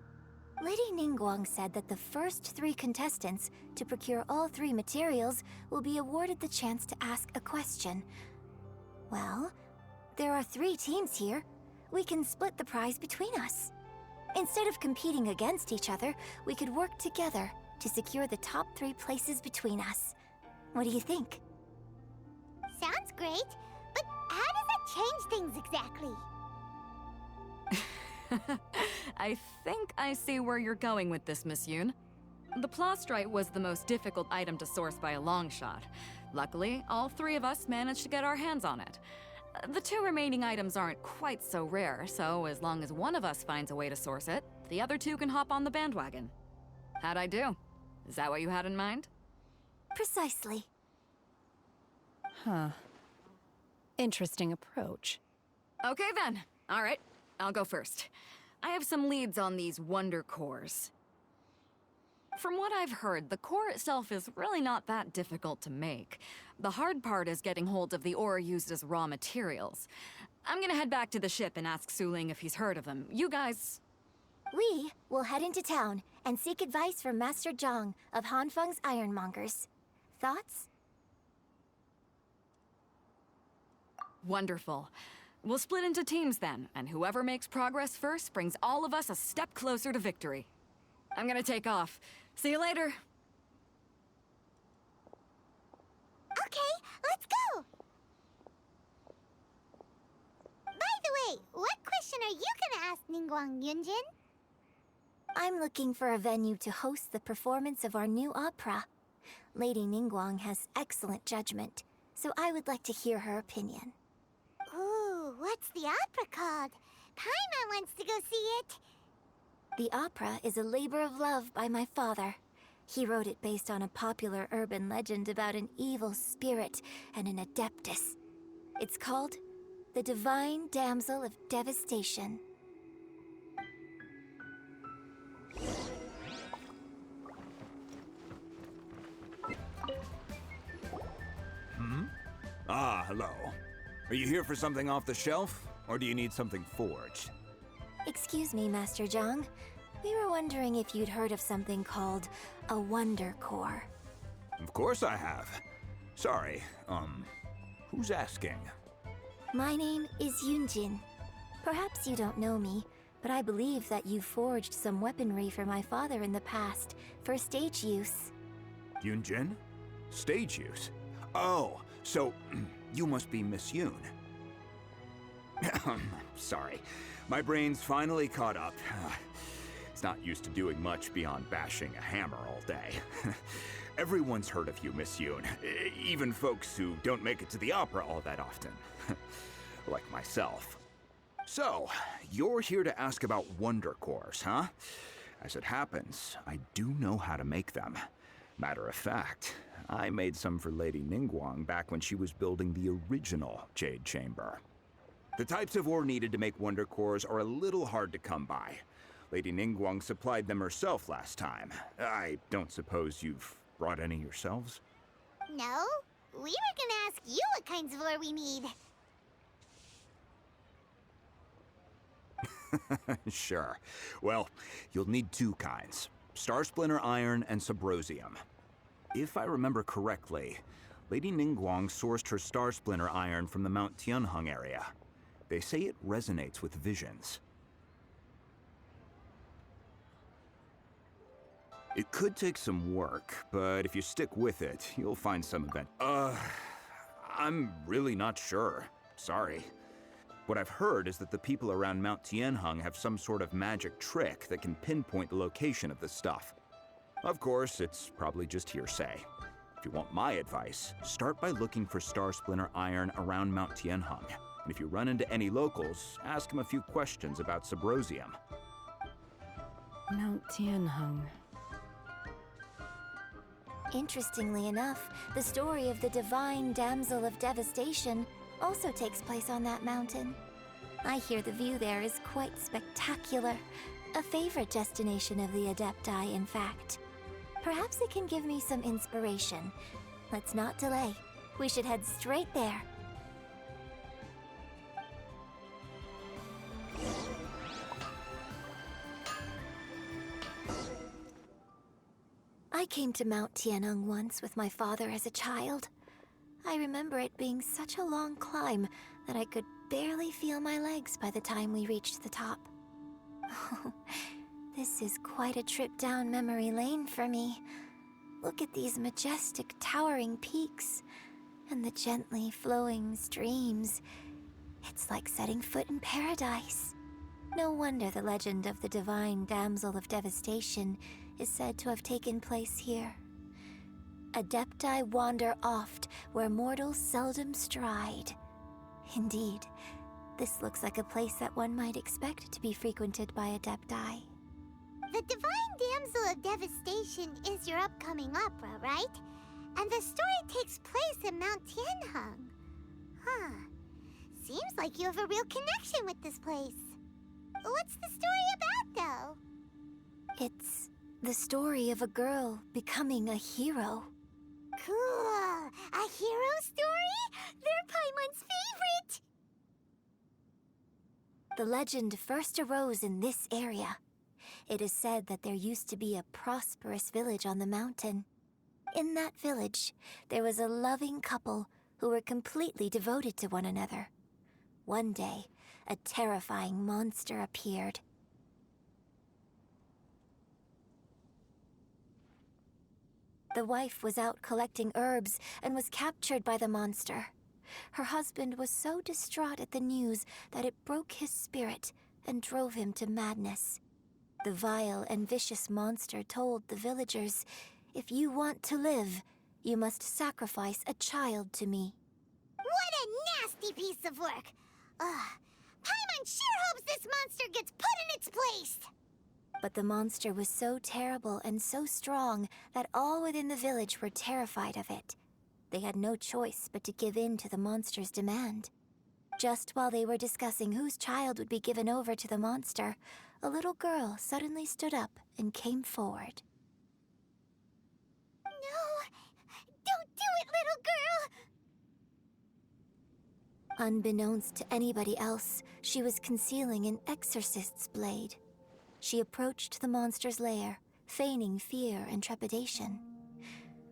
Lady Ningguang said that the first 3 contestants to procure all 3 materials will be awarded the chance to ask a question. Well, there are 3 teams here. We can split the prize between us. Instead of competing against each other, we could work together to secure the top 3 places between us. What do you think? Sounds great, but how does that change things exactly? I think I see where you're going with this, Miss Yun. The plastrite was the most difficult item to source by a long shot. Luckily, all 3 of us managed to get our hands on it. The 2 remaining items aren't quite so rare, so as long as one of us finds a way to source it, the other 2 can hop on the bandwagon. How'd I do? Is that what you had in mind? Precisely. Huh. Interesting approach. Okay then. All right, I'll go first. I have some leads on these wonder cores. From what I've heard, the core itself is really not that difficult to make. The hard part is getting hold of the ore used as raw materials. I'm gonna head back to the ship and ask Suling if he's heard of them. You guys... We will head into town and seek advice from Master Zhang of Hanfeng's Ironmongers. Thoughts? Wonderful. We'll split into teams then, and whoever makes progress first brings all of us a step closer to victory. I'm gonna take off. See you later. Okay, let's go! By the way, what question are you gonna ask Ningguang Yunjin? I'm looking for a venue to host the performance of our new opera. Lady Ningguang has excellent judgment, so I would like to hear her opinion. Ooh, what's the opera called? Paimon wants to go see it. The opera is a labor of love by my father. He wrote it based on a popular urban legend about an evil spirit and an adeptus. It's called The Divine Damsel of Devastation. Ah, hello. Are you here for something off the shelf, or do you need something forged? Excuse me, Master Zhang. We were wondering if you'd heard of something called a Wonder Core. Of course I have. Sorry, who's asking? My name is Yunjin. Perhaps you don't know me, but I believe that you forged some weaponry for my father in the past, for stage use. Yunjin? Stage use? Oh, so you must be Miss Yoon. Sorry, my brain's finally caught up. It's not used to doing much beyond bashing a hammer all day. Everyone's heard of you, Miss Yoon, even folks who don't make it to the opera all that often. Like myself. So, you're here to ask about Wonder Cores, huh? As it happens, I do know how to make them. Matter of fact, I made some for Lady Ningguang back when she was building the original Jade Chamber. The types of ore needed to make Wonder Cores are a little hard to come by. Lady Ningguang supplied them herself last time. I don't suppose you've brought any yourselves? No, we were gonna ask you what kinds of ore we need. Sure. Well, you'll need two kinds. Star Splinter Iron and Subrosium. If I remember correctly, Lady Ningguang sourced her Star Splinter Iron from the Mount Tianheng area. They say it resonates with visions. It could take some work, but if you stick with it, you'll find some event. I'm really not sure. Sorry. What I've heard is that the people around Mount Tianheng have some sort of magic trick that can pinpoint the location of the stuff. Of course, it's probably just hearsay. If you want my advice, start by looking for Star Splinter Iron around Mount Tianheng. And if you run into any locals, ask them a few questions about Subrosium. Mount Tianheng. Interestingly enough, the story of the Divine Damsel of Devastation also takes place on that mountain. I hear the view there is quite spectacular. A favorite destination of the Adepti, in fact. Perhaps it can give me some inspiration. Let's not delay. We should head straight there. I came to Mount Tianheng once with my father as a child. I remember it being such a long climb that I could barely feel my legs by the time we reached the top. Oh, this is quite a trip down memory lane for me. Look at these majestic, towering peaks and the gently flowing streams. It's like setting foot in paradise. No wonder the legend of the Divine Damsel of Devastation is said to have taken place here. Adepti wander oft where mortals seldom stride. Indeed, this looks like a place that one might expect to be frequented by Adepti. The Divine Damsel of Devastation is your upcoming opera, right? And the story takes place in Mount Tianheng. Huh. Seems like you have a real connection with this place. What's the story about, though? It's the story of a girl becoming a hero. Cool! A hero story? They're Paimon's favorite! The legend first arose in this area. It is said that there used to be a prosperous village on the mountain. In that village, there was a loving couple who were completely devoted to one another. One day, a terrifying monster appeared. The wife was out collecting herbs and was captured by the monster. Her husband was so distraught at the news that it broke his spirit and drove him to madness. The vile and vicious monster told the villagers, "If you want to live, you must sacrifice a child to me." What a nasty piece of work! Ugh. Paimon sure hopes this monster gets put in its place! But the monster was so terrible and so strong that all within the village were terrified of it. They had no choice but to give in to the monster's demand. Just while they were discussing whose child would be given over to the monster, a little girl suddenly stood up and came forward. No! Don't do it, little girl! Unbeknownst to anybody else, she was concealing an exorcist's blade. She approached the monster's lair, feigning fear and trepidation.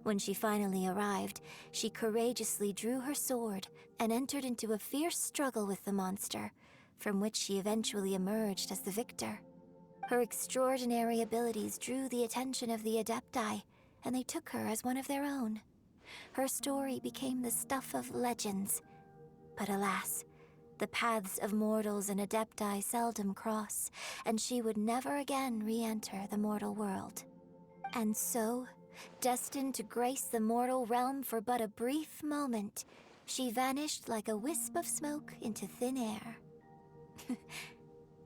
When she finally arrived, she courageously drew her sword and entered into a fierce struggle with the monster, from which she eventually emerged as the victor. Her extraordinary abilities drew the attention of the Adepti, and they took her as one of their own. Her story became the stuff of legends. But alas, the paths of mortals and Adepti seldom cross, and she would never again re-enter the mortal world. And so, destined to grace the mortal realm for but a brief moment, she vanished like a wisp of smoke into thin air.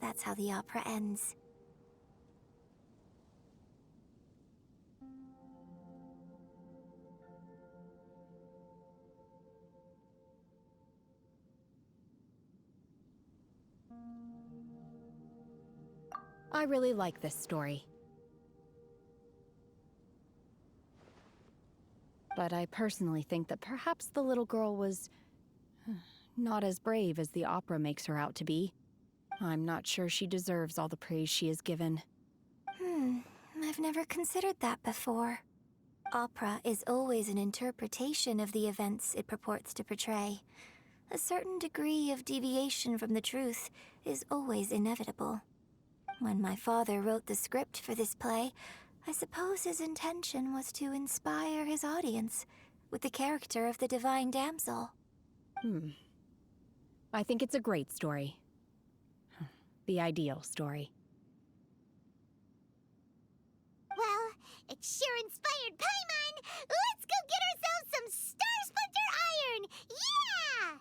That's how the opera ends. I really like this story. But I personally think that perhaps the little girl was not as brave as the opera makes her out to be. I'm not sure she deserves all the praise she is given. I've never considered that before. Opera is always an interpretation of the events it purports to portray. A certain degree of deviation from the truth is always inevitable. When my father wrote the script for this play, I suppose his intention was to inspire his audience with the character of the divine damsel. I think it's a great story. The ideal story. Well, it sure inspired Paimon! Let's go get ourselves some Star Splinter Iron! Yeah!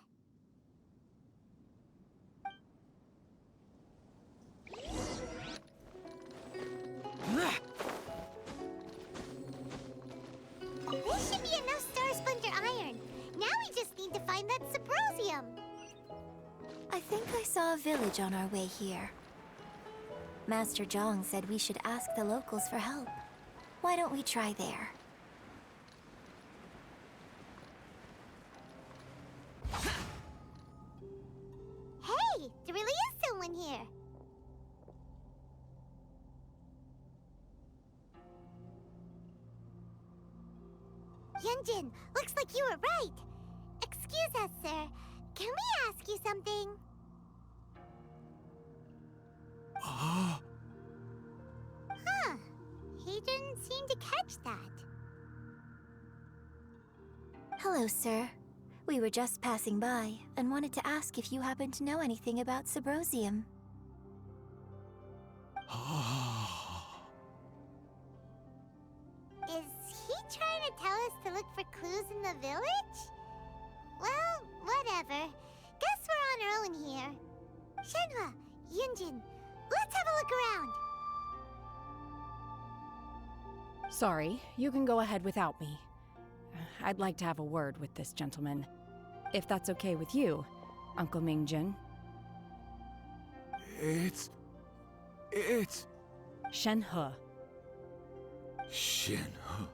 This should be enough Star Splinter Iron. Now we just need to find that Sabrosium. I think I saw a village on our way here. Master Zhang said we should ask the locals for help. Why don't we try there? Hey, there really is someone here. Yunjin, looks like you were right. Excuse us, sir. Can we ask you something? Huh. He didn't seem to catch that. Hello, sir. We were just passing by and wanted to ask if you happen to know anything about Sabrosium. Is he trying to tell us to look for clues in the village? Well, whatever. Guess we're on our own here. Shenhe, Yunjin, let's have a look around. Sorry, you can go ahead without me. I'd like to have a word with this gentleman. If that's okay with you, Uncle Mingjun. It's... Shenhe. Shenhe.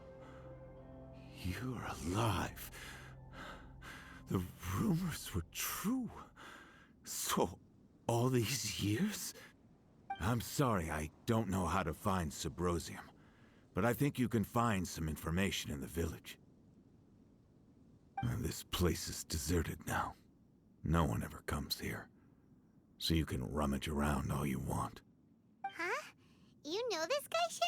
You're alive. The rumors were true. So, all these years? I'm sorry, I don't know how to find Subrosium, but I think you can find some information in the village. This place is deserted now. No one ever comes here, so you can rummage around all you want. Huh? You know this guy, Shenhe?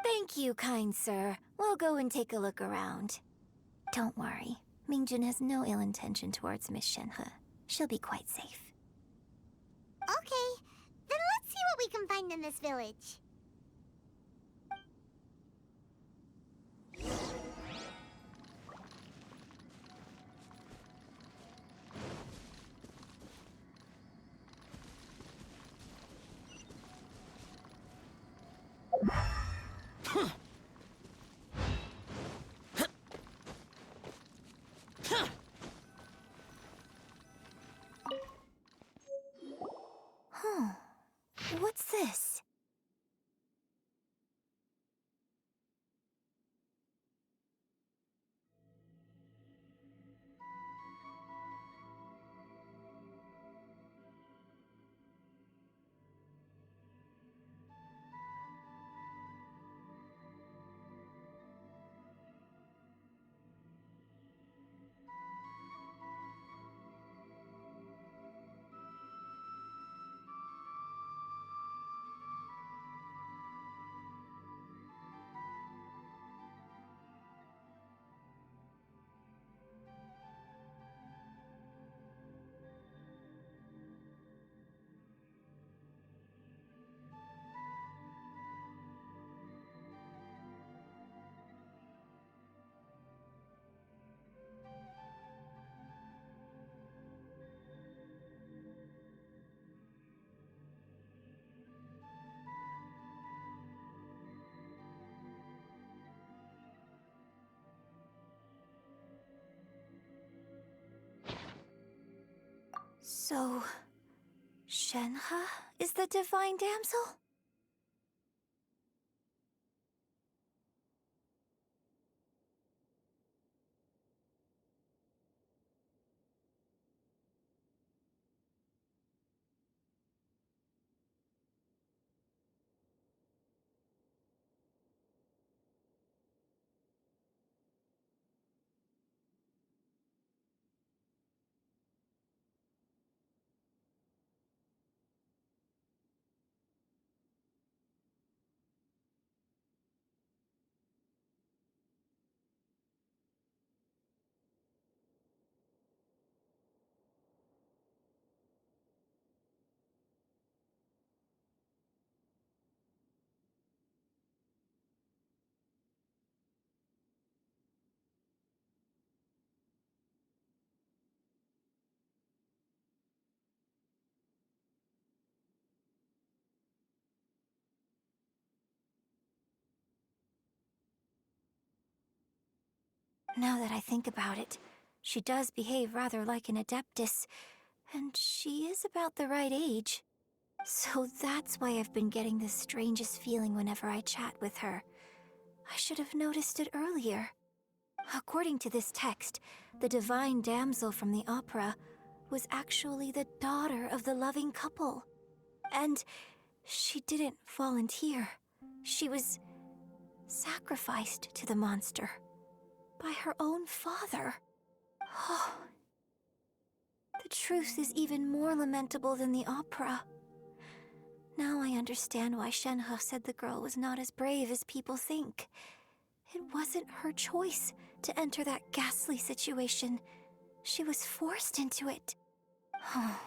Thank you, kind sir. We'll go and take a look around. Don't worry. Mingjun has no ill intention towards Miss Shenhe. She'll be quite safe. Okay, then let's see what we can find in this village. Huh. What's this? So, Shenhe is the divine damsel? Now that I think about it, she does behave rather like an adeptus, and she is about the right age. So that's why I've been getting the strangest feeling whenever I chat with her. I should have noticed it earlier. According to this text, the divine damsel from the opera was actually the daughter of the loving couple. And she didn't volunteer. She was sacrificed to the monster by her own father. Oh. The truth is even more lamentable than the opera. Now I understand why Shenhe said the girl was not as brave as people think. It wasn't her choice to enter that ghastly situation. She was forced into it. Oh.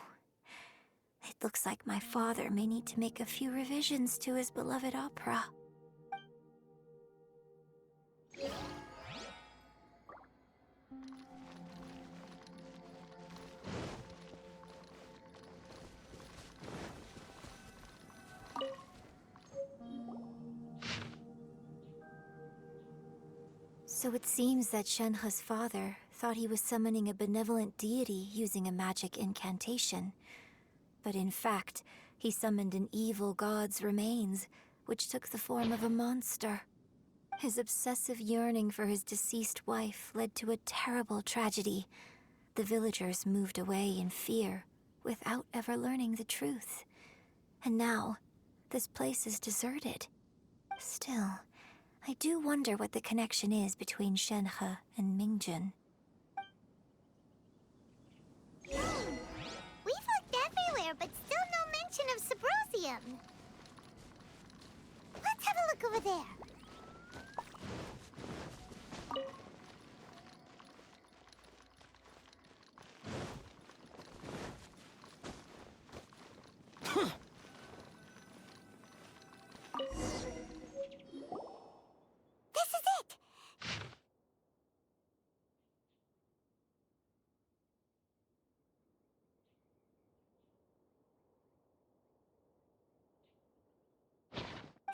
It looks like my father may need to make a few revisions to his beloved opera. So it seems that Shenhe's father thought he was summoning a benevolent deity using a magic incantation. But in fact, he summoned an evil god's remains, which took the form of a monster. His obsessive yearning for his deceased wife led to a terrible tragedy. The villagers moved away in fear, without ever learning the truth. And now, this place is deserted. Still, I do wonder what the connection is between Shenhe and Mingjun. We've looked everywhere, but still no mention of Sabrosium. Let's have a look over there. This is it!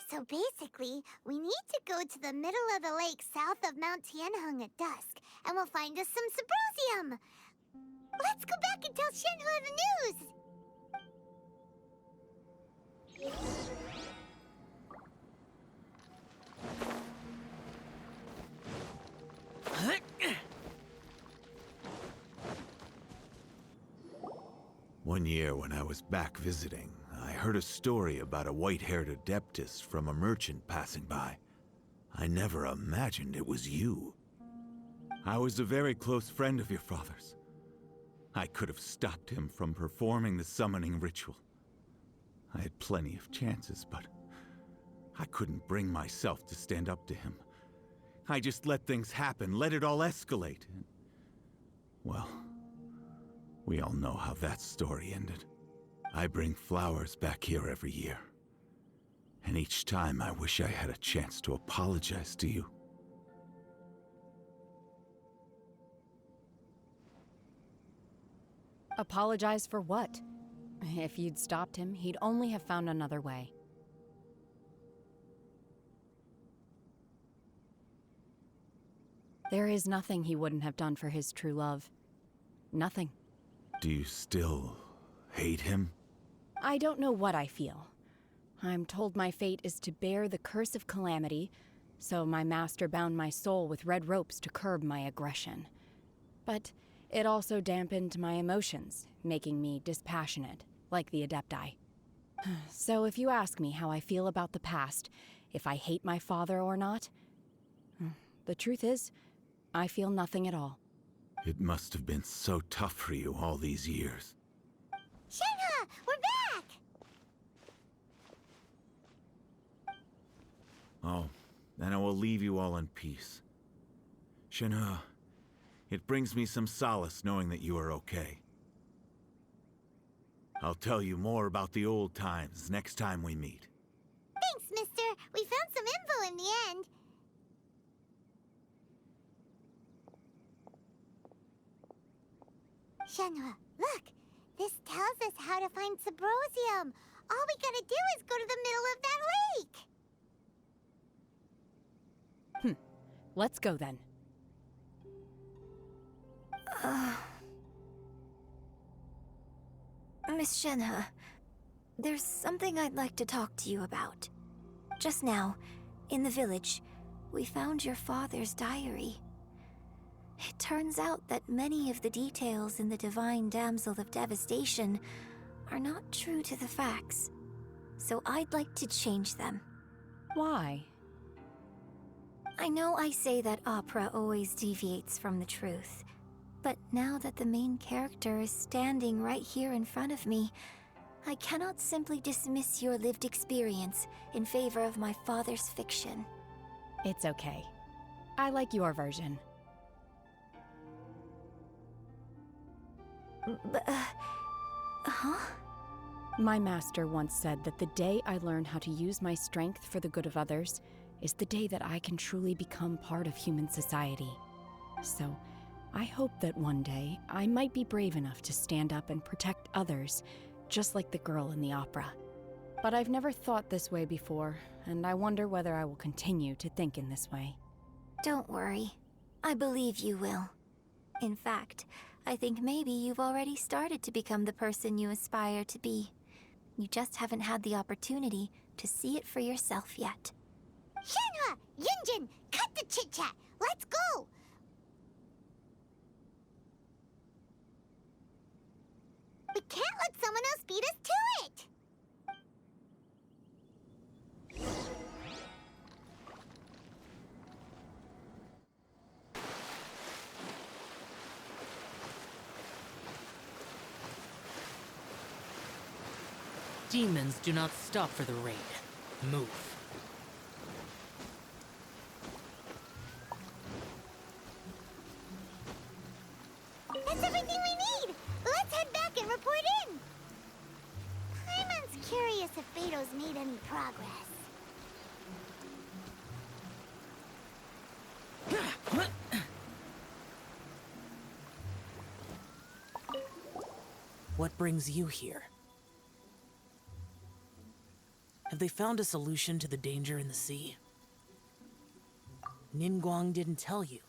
So basically, we need to go to the middle of the lake south of Mount Tianheng at dusk, and we'll find us some Sabrosium! Let's go back and tell Shenhe the news! One year when I was back visiting, I heard a story about a white-haired adeptus from a merchant passing by. I never imagined it was you. I was a very close friend of your father's. I could have stopped him from performing the summoning ritual. I had plenty of chances, but I couldn't bring myself to stand up to him. I just let things happen, let it all escalate. Well, we all know how that story ended. I bring flowers back here every year. And each time I wish I had a chance to apologize to you. Apologize for what? If you'd stopped him, he'd only have found another way. There is nothing he wouldn't have done for his true love. Nothing. Do you still hate him? I don't know what I feel. I'm told my fate is to bear the curse of calamity, so my master bound my soul with red ropes to curb my aggression. But it also dampened my emotions, making me dispassionate, like the Adepti. So if you ask me how I feel about the past, if I hate my father or not, the truth is, I feel nothing at all. It must have been so tough for you all these years. Shenhe, we're back! Oh, then I will leave you all in peace. Shenhe, it brings me some solace knowing that you are okay. I'll tell you more about the old times next time we meet. Thanks, mister. We found some info in the end. Shenhe, look! This tells us how to find Sabrosium. All we gotta do is go to the middle of that lake! Let's go then. Miss Shenhe, there's something I'd like to talk to you about. Just now, in the village, we found your father's diary. It turns out that many of the details in the Divine Damsel of Devastation are not true to the facts. So I'd like to change them. Why? I know I say that opera always deviates from the truth, but now that the main character is standing right here in front of me, I cannot simply dismiss your lived experience in favor of my father's fiction. It's okay. I like your version. Huh? My master once said that the day I learn how to use my strength for the good of others is the day that I can truly become part of human society. So, I hope that one day I might be brave enough to stand up and protect others, just like the girl in the opera. But I've never thought this way before, and I wonder whether I will continue to think in this way. Don't worry. I believe you will. In fact, I think maybe you've already started to become the person you aspire to be. You just haven't had the opportunity to see it for yourself yet. Shenhe! Yunjin! Cut the chit-chat! Let's go! We can't let someone else beat us to it! Demons do not stop for the raid. Move. That's everything we need! Let's head back and report in! Paimon's curious if Beto's made any progress. What brings you here? Have they found a solution to the danger in the sea? Ningguang didn't tell you.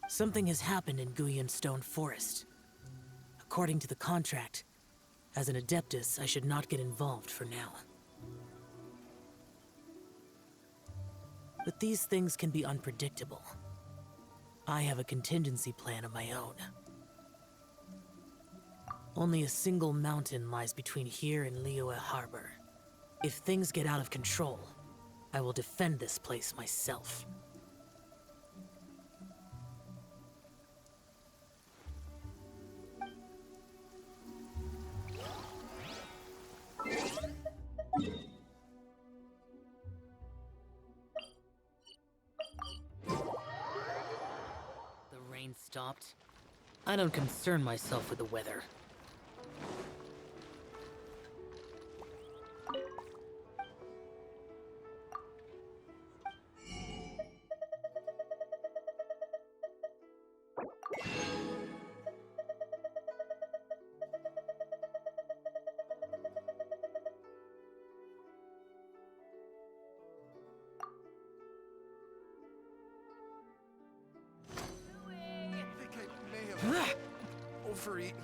Something has happened in Guyan Stone Forest. According to the contract, as an Adeptus, I should not get involved for now. But these things can be unpredictable. I have a contingency plan of my own. Only a single mountain lies between here and Liyue Harbor. If things get out of control, I will defend this place myself. The rain stopped. I don't concern myself with the weather. Overeaten.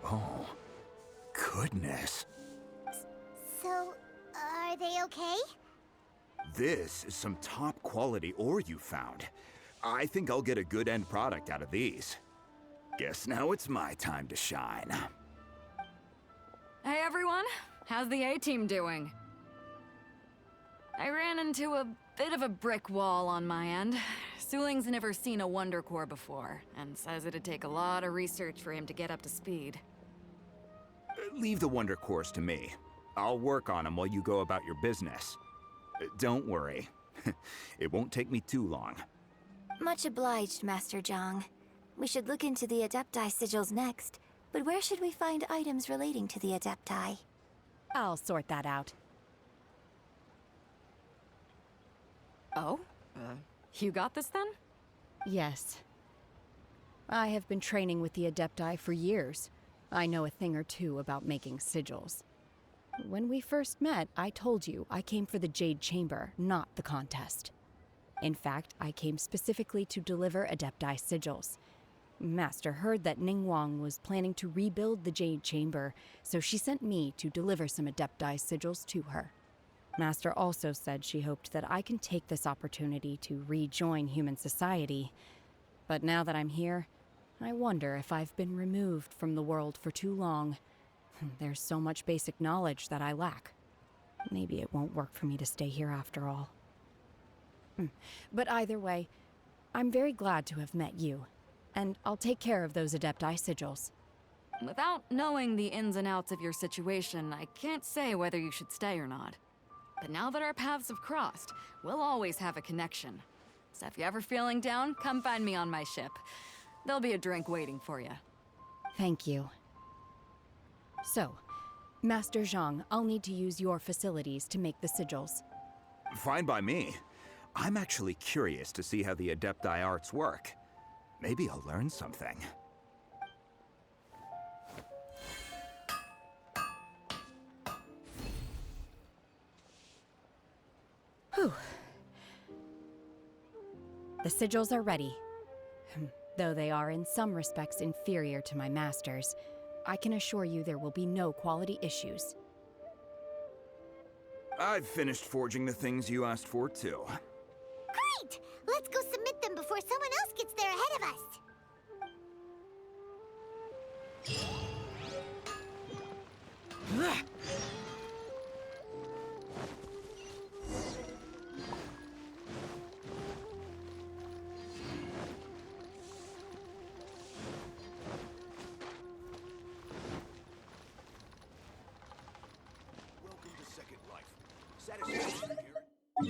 Oh, goodness. So, are they okay? This is some top quality ore you found. I think I'll get a good end product out of these. Guess now it's my time to shine. Hey everyone, how's the A-team doing? I ran into a bit of a brick wall on my end. Suling's never seen a Wonder Core before, and says it'd take a lot of research for him to get up to speed. Leave the Wonder Cores to me. I'll work on them while you go about your business. Don't worry. It won't take me too long. Much obliged, Master Zhang. We should look into the Adepti sigils next, but where should we find items relating to the Adepti? I'll sort that out. Oh? You got this then? Yes. I have been training with the Adepti for years. I know a thing or two about making sigils. When we first met, I told you I came for the Jade Chamber, not the contest. In fact, I came specifically to deliver Adepti sigils. Master heard that Ningguang was planning to rebuild the Jade Chamber, so she sent me to deliver some Adepti sigils to her. Master also said she hoped that I can take this opportunity to rejoin human society. But now that I'm here, I wonder if I've been removed from the world for too long. There's so much basic knowledge that I lack. Maybe it won't work for me to stay here after all. But either way, I'm very glad to have met you, and I'll take care of those Adepti sigils. Without knowing the ins and outs of your situation, I can't say whether you should stay or not. But now that our paths have crossed, we'll always have a connection. So if you're ever feeling down, come find me on my ship. There'll be a drink waiting for you. Thank you. So, Master Zhang, I'll need to use your facilities to make the sigils. Fine by me. I'm actually curious to see how the Adepti arts work. Maybe I'll learn something. Whew. The sigils are ready. Though they are in some respects inferior to my master's, I can assure you there will be no quality issues. I've finished forging the things you asked for, too. Great! Let's go submit them before someone else gets there ahead of us. Welcome to Second Life. Satisfaction, Garrett?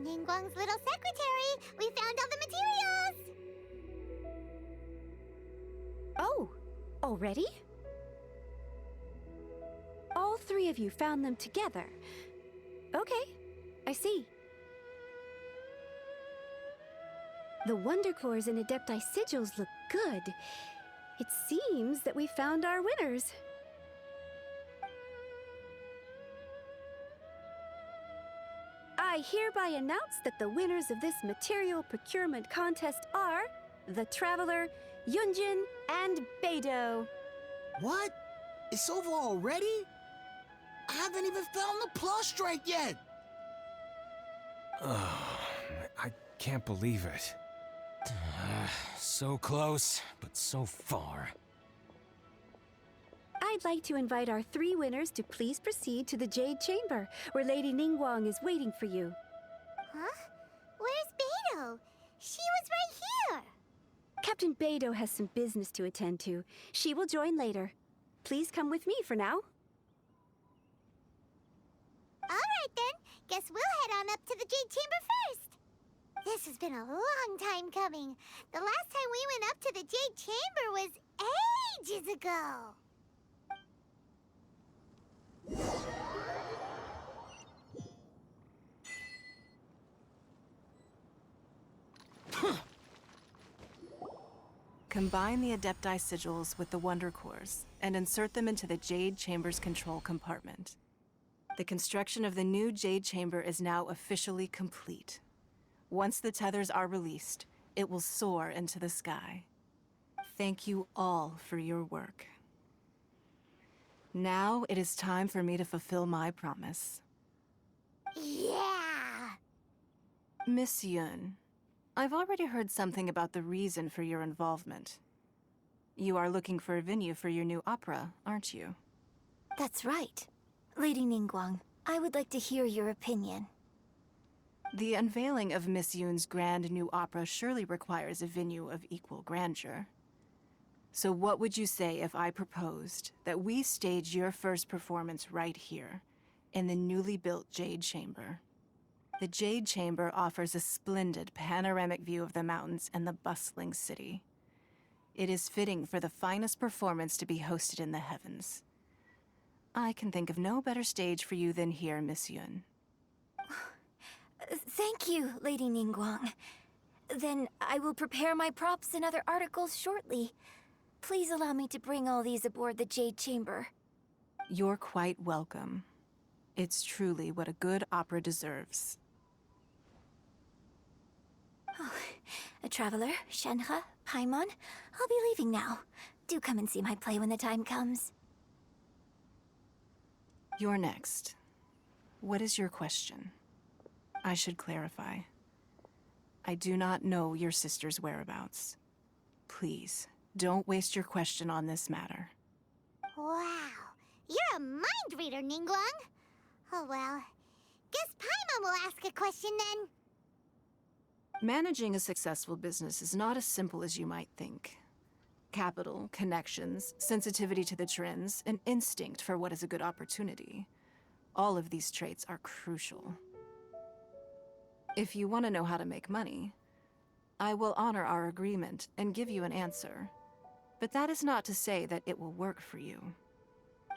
Ningguang's little secretary! We found all the materials! Oh, already? All three of you found them together. Okay, I see. The Wonder Cores and Adepti sigils look good. It seems that we found our winners. I hereby announce that the winners of this material procurement contest are the Traveler, Yunjin, and Beidou. What? It's over already? I haven't even found the Plustrite yet! I can't believe it. So close, but so far. I'd like to invite our three winners to please proceed to the Jade Chamber, where Lady Ningguang is waiting for you. Huh? Where's Beidou? She was right here! Captain Beidou has some business to attend to. She will join later. Please come with me for now. Alright then, guess we'll head on up to the Jade Chamber first! This has been a long time coming. The last time we went up to the Jade Chamber was ages ago. Combine the Adepti sigils with the Wonder Cores and insert them into the Jade Chamber's control compartment. The construction of the new Jade Chamber is now officially complete. Once the tethers are released, it will soar into the sky. Thank you all for your work. Now it is time for me to fulfill my promise. Yeah! Miss Yun, I've already heard something about the reason for your involvement. You are looking for a venue for your new opera, aren't you? That's right. Lady Ningguang, I would like to hear your opinion. The unveiling of Miss Yun's grand new opera surely requires a venue of equal grandeur. So what would you say if I proposed that we stage your first performance right here, in the newly built Jade Chamber? The Jade Chamber offers a splendid panoramic view of the mountains and the bustling city. It is fitting for the finest performance to be hosted in the heavens. I can think of no better stage for you than here, Miss Yun. Thank you, Lady Ningguang. Then I will prepare my props and other articles shortly. Please allow me to bring all these aboard the Jade Chamber. You're quite welcome. It's truly what a good opera deserves. Oh, a traveler, Shenhe, Paimon, I'll be leaving now. Do come and see my play when the time comes. You're next. What is your question? I should clarify. I do not know your sister's whereabouts. Please, don't waste your question on this matter. Wow, you're a mind reader, Ningguang. Oh well, guess Paimon will ask a question then. Managing a successful business is not as simple as you might think. Capital, connections, sensitivity to the trends, and instinct for what is a good opportunity. All of these traits are crucial. If you want to know how to make money, I will honor our agreement and give you an answer. But that is not to say that it will work for you.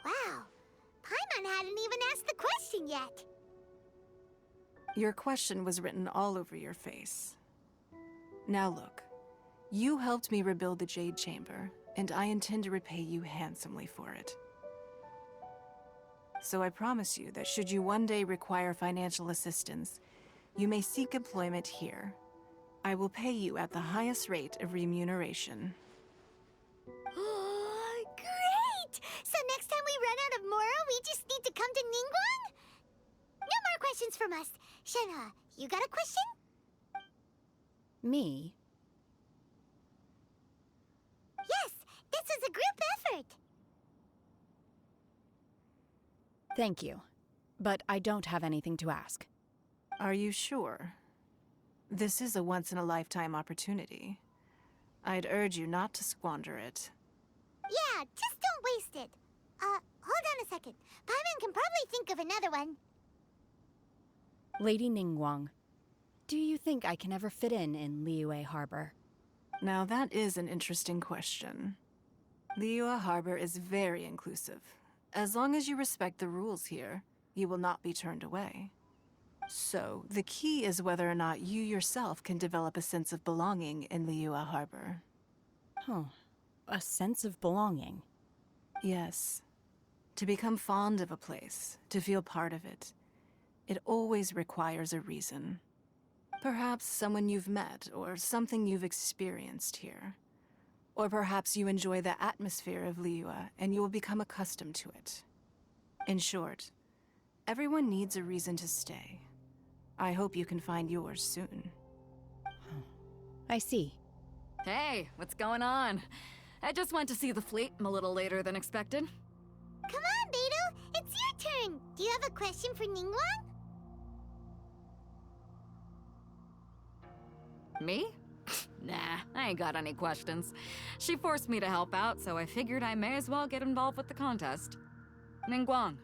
Wow, Paimon hadn't even asked the question yet. Your question was written all over your face. Now look, you helped me rebuild the Jade Chamber, and I intend to repay you handsomely for it. So I promise you that should you one day require financial assistance, you may seek employment here. I will pay you at the highest rate of remuneration. Great! So next time we run out of Moro, we just need to come to Ningguang? No more questions from us. Shenhe, you got a question? Me? Yes, this is a group effort. Thank you. But I don't have anything to ask. Are you sure? This is a once-in-a-lifetime opportunity. I'd urge you not to squander it. Yeah, just don't waste it. Hold on a second. Paimon can probably think of another one. Lady Ningguang, do you think I can ever fit in Liyue Harbor? Now that is an interesting question. Liyue Harbor is very inclusive. As long as you respect the rules here, you will not be turned away. So, the key is whether or not you yourself can develop a sense of belonging in Liyue Harbor. Huh. A sense of belonging? Yes. To become fond of a place, to feel part of it, it always requires a reason. Perhaps someone you've met, or something you've experienced here. Or perhaps you enjoy the atmosphere of Liyue, and you will become accustomed to it. In short, everyone needs a reason to stay. I hope you can find yours soon. I see. Hey, what's going on? I just went to see the fleet. I'm a little later than expected. Come on, Beidou, it's your turn. Do you have a question for Ningguang? Me? Nah, I ain't got any questions. She forced me to help out, so I figured I may as well get involved with the contest. Ningguang,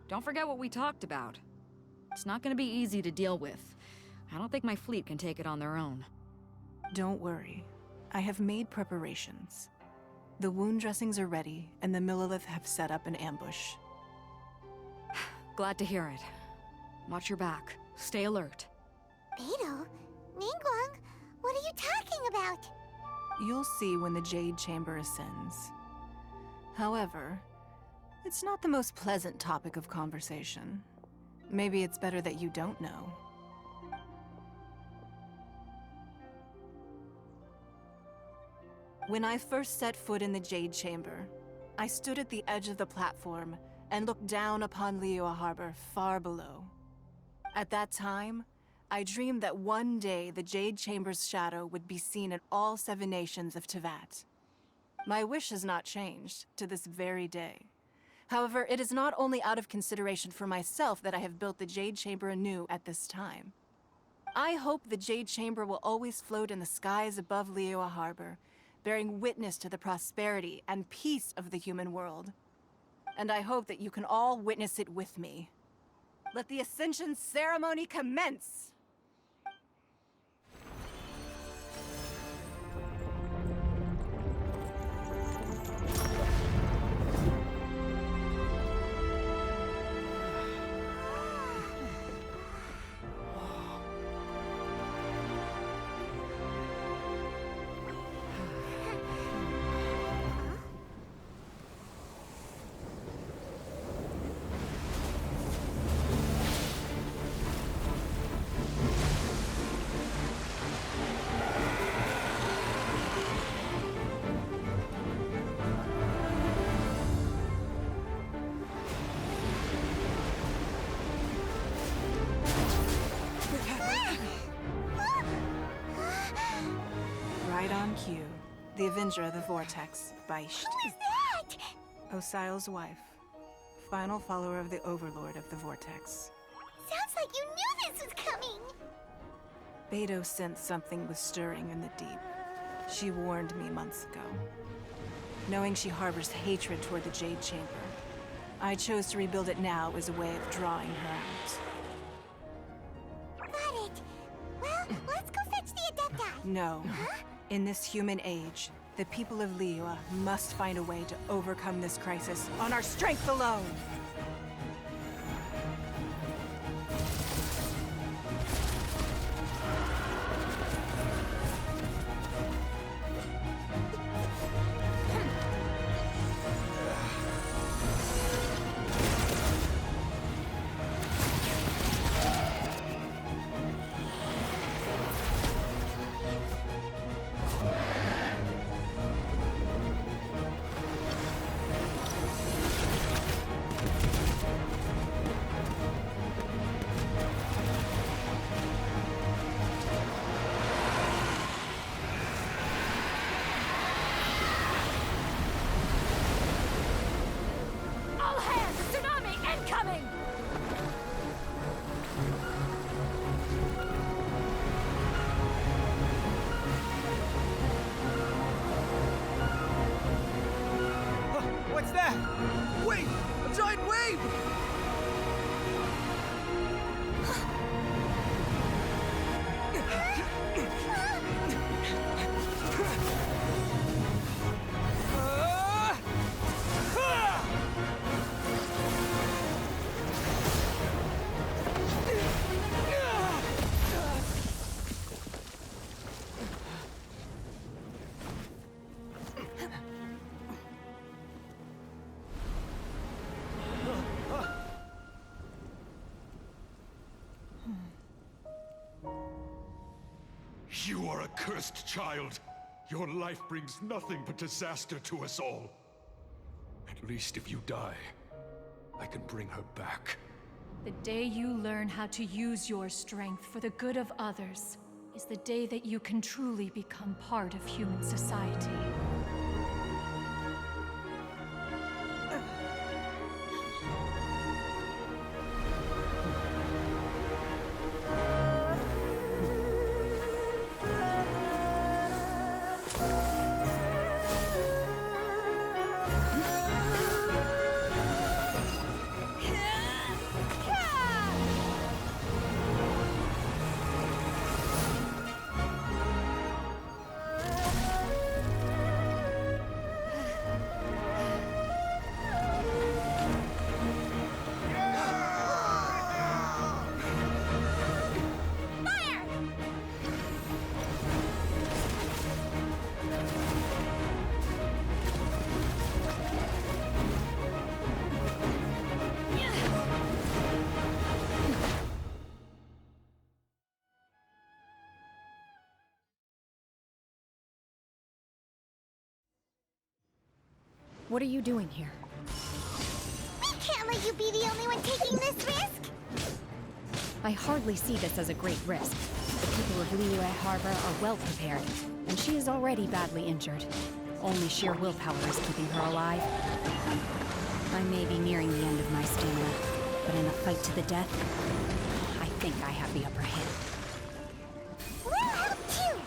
don't forget what we talked about. It's not gonna be easy to deal with. I don't think my fleet can take it on their own. Don't worry. I have made preparations. The wound dressings are ready, and the Millilith have set up an ambush. Glad to hear it. Watch your back. Stay alert. Beidou? Ningguang? What are you talking about? You'll see when the Jade Chamber ascends. However, it's not the most pleasant topic of conversation. Maybe it's better that you don't know. When I first set foot in the Jade Chamber, I stood at the edge of the platform and looked down upon Liyue Harbor far below. At that time, I dreamed that one day the Jade Chamber's shadow would be seen in all 7 nations of Teyvat. My wish has not changed to this very day. However, it is not only out of consideration for myself that I have built the Jade Chamber anew at this time. I hope the Jade Chamber will always float in the skies above Liyue Harbor, bearing witness to the prosperity and peace of the human world. And I hope that you can all witness it with me. Let the Ascension ceremony commence! Right on cue. The Avenger of the Vortex, Beisht. Who is that? Osial's wife. Final follower of the Overlord of the Vortex. Sounds like you knew this was coming! Beidou sensed something was stirring in the deep. She warned me months ago. Knowing she harbors hatred toward the Jade Chamber, I chose to rebuild it now as a way of drawing her out. Got it. Well, let's go fetch the Adepti. No. Huh? In this human age, the people of Liyue must find a way to overcome this crisis on our strength alone! All hands! Tsunami incoming! What's that? Wait! A giant wave! You are a cursed child. Your life brings nothing but disaster to us all. At least if you die, I can bring her back. The day you learn how to use your strength for the good of others is the day that you can truly become part of human society. What are you doing here? We can't let you be the only one taking this risk! I hardly see this as a great risk. The people of Liyue Harbor are well prepared, and she is already badly injured. Only sheer willpower is keeping her alive. I may be nearing the end of my stamina, but in a fight to the death, I think I have the upper hand. We'll help too!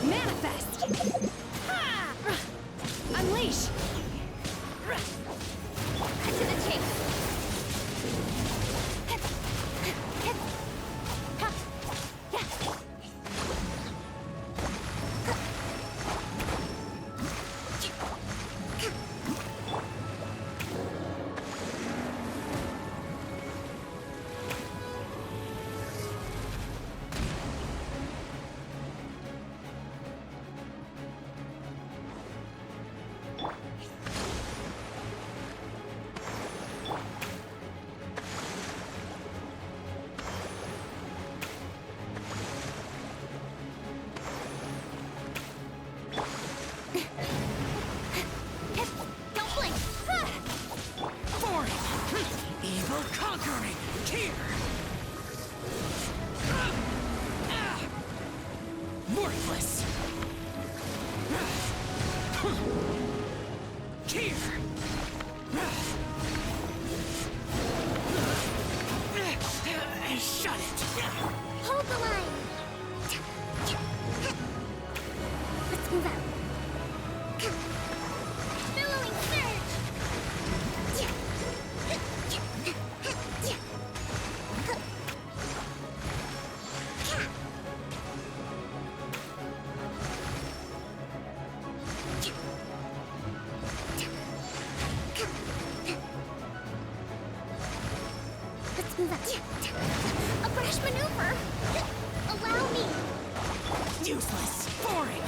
Manifest! Unleash! Cut to the chase! Evil conquering! Here! Worthless! Here! Shut it! Hold the line! Let's move out. Billowing surge! Let's move out. A fresh maneuver! Allow me! Useless! Boring!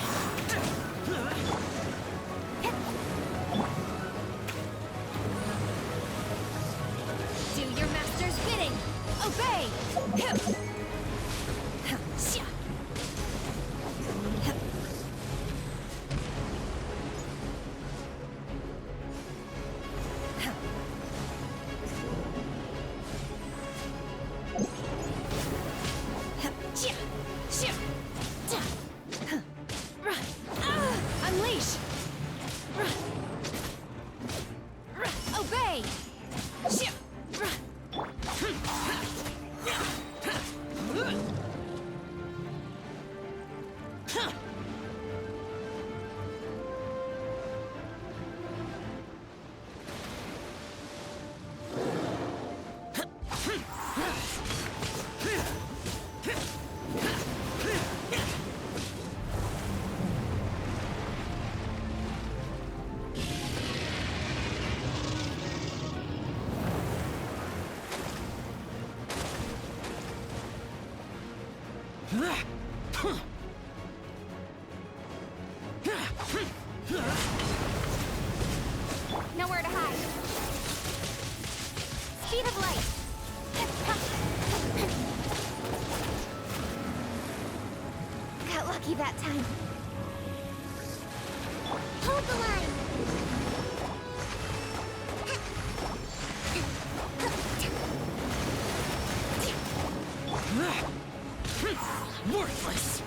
Do your master's bidding! Obey! Unleash! Obey! Nowhere to hide. Speed of light. Got lucky that time. Hold the line. Worthless!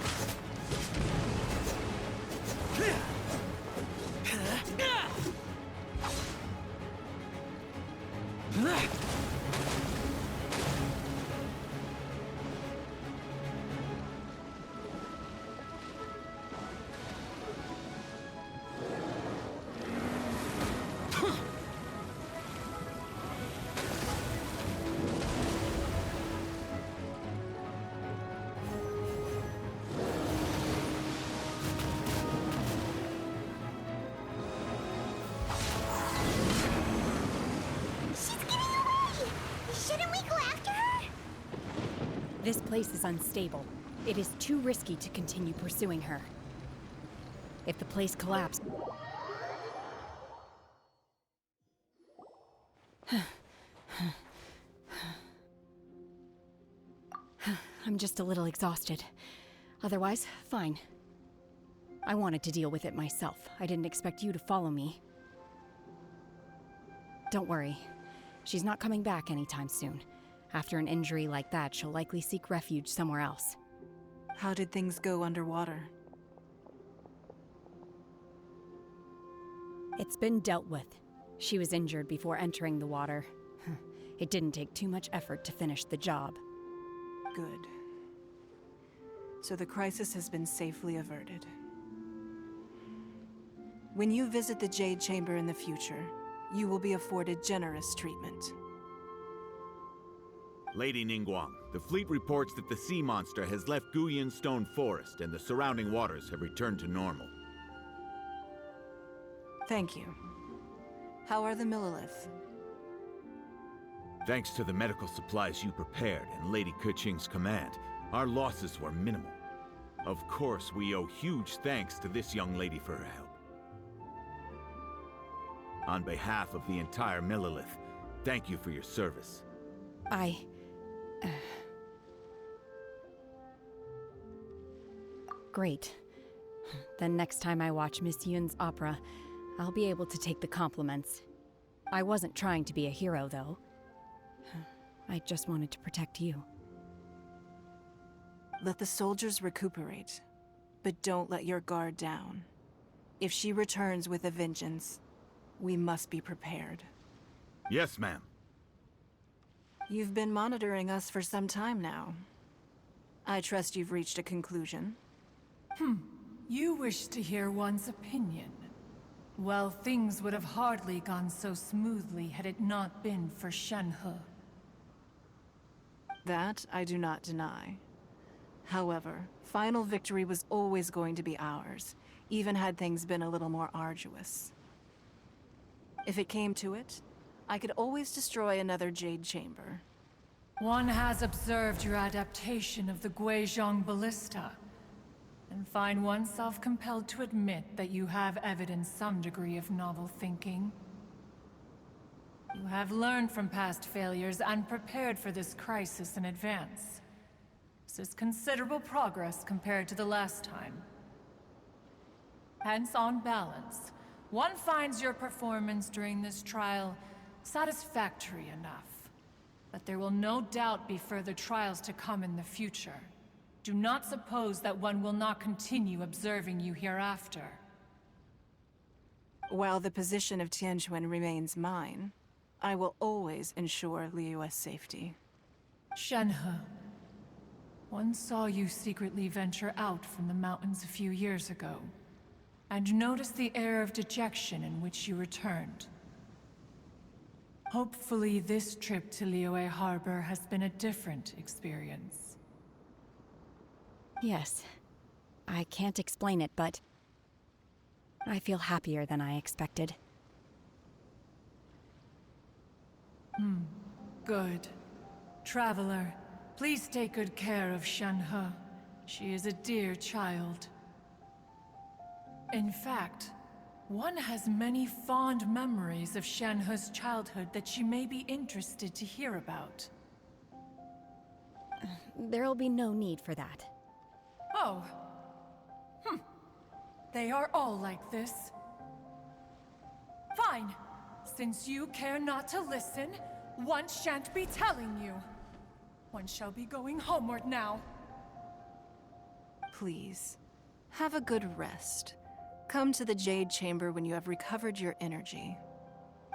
This place is unstable. It is too risky to continue pursuing her. If the place collapses... I'm just a little exhausted. Otherwise, fine. I wanted to deal with it myself. I didn't expect you to follow me. Don't worry. She's not coming back anytime soon. After an injury like that, she'll likely seek refuge somewhere else. How did things go underwater? It's been dealt with. She was injured before entering the water. It didn't take too much effort to finish the job. Good. So the crisis has been safely averted. When you visit the Jade Chamber in the future, you will be afforded generous treatment. Lady Ningguang, the fleet reports that the sea monster has left Guyun Stone Forest and the surrounding waters have returned to normal. Thank you. How are the Millilith? Thanks to the medical supplies you prepared and Lady Keqing's command, our losses were minimal. Of course, we owe huge thanks to this young lady for her help. On behalf of the entire Millilith, thank you for your service. Great. Then next time I watch Miss Yun's opera, I'll be able to take the compliments. I wasn't trying to be a hero, though. I just wanted to protect you. Let the soldiers recuperate, but don't let your guard down. If she returns with a vengeance, we must be prepared. Yes, ma'am. You've been monitoring us for some time now. I trust you've reached a conclusion. You wish to hear one's opinion. Well, things would have hardly gone so smoothly had it not been for Shenhe. That I do not deny. However, final victory was always going to be ours, even had things been a little more arduous. If it came to it, I could always destroy another Jade Chamber. One has observed your adaptation of the Guizhong Ballista, and find oneself compelled to admit that you have evidenced some degree of novel thinking. You have learned from past failures and prepared for this crisis in advance. This is considerable progress compared to the last time. Hence, on balance, one finds your performance during this trial satisfactory enough. But there will no doubt be further trials to come in the future. Do not suppose that one will not continue observing you hereafter. While the position of Tianquan remains mine, I will always ensure Liyue's safety. Shenhe, one saw you secretly venture out from the mountains a few years ago, and noticed the air of dejection in which you returned. Hopefully this trip to Liyue Harbor has been a different experience. Yes. I can't explain it, but I feel happier than I expected. Good. Traveler, please take good care of Shenhe. She is a dear child. In fact, one has many fond memories of Shenhe's childhood that she may be interested to hear about. There'll be no need for that. Oh. They are all like this. Fine. Since you care not to listen, one shan't be telling you. One shall be going homeward now. Please, have a good rest. Come to the Jade Chamber when you have recovered your energy.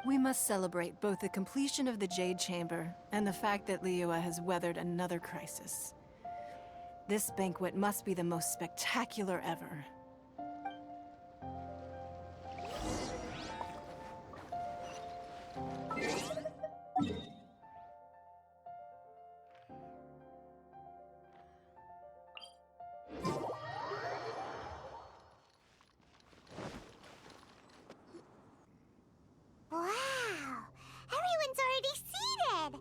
We must celebrate both the completion of the Jade Chamber and the fact that Liyue has weathered another crisis. This banquet must be the most spectacular ever. Wow! Everyone's already seated!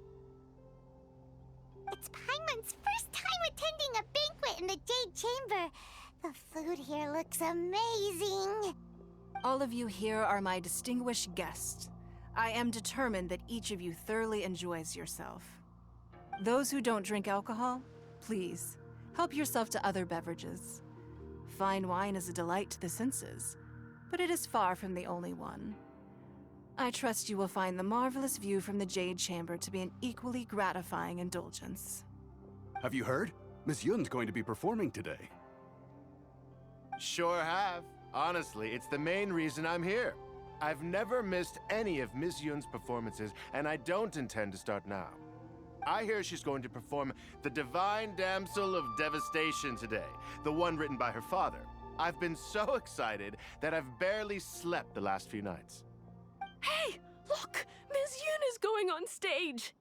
It's Paimon's first time attending a banquet in the Jade Chamber. The food here looks amazing. All of you here are my distinguished guests. I am determined that each of you thoroughly enjoys yourself. Those who don't drink alcohol, Please, help yourself to other beverages. Fine wine is a delight to the senses, but it is far from the only one. I trust you will find the marvelous view from the Jade Chamber to be an equally gratifying indulgence. Have you heard? Miss Yun's going to be performing today. Sure have. Honestly, it's the main reason I'm here. I've never missed any of Miss Yun's performances, and I don't intend to start now. I hear she's going to perform The Divine Damsel of Devastation today, the one written by her father. I've been so excited that I've barely slept the last few nights. Hey, look! Miss Yun is going on stage!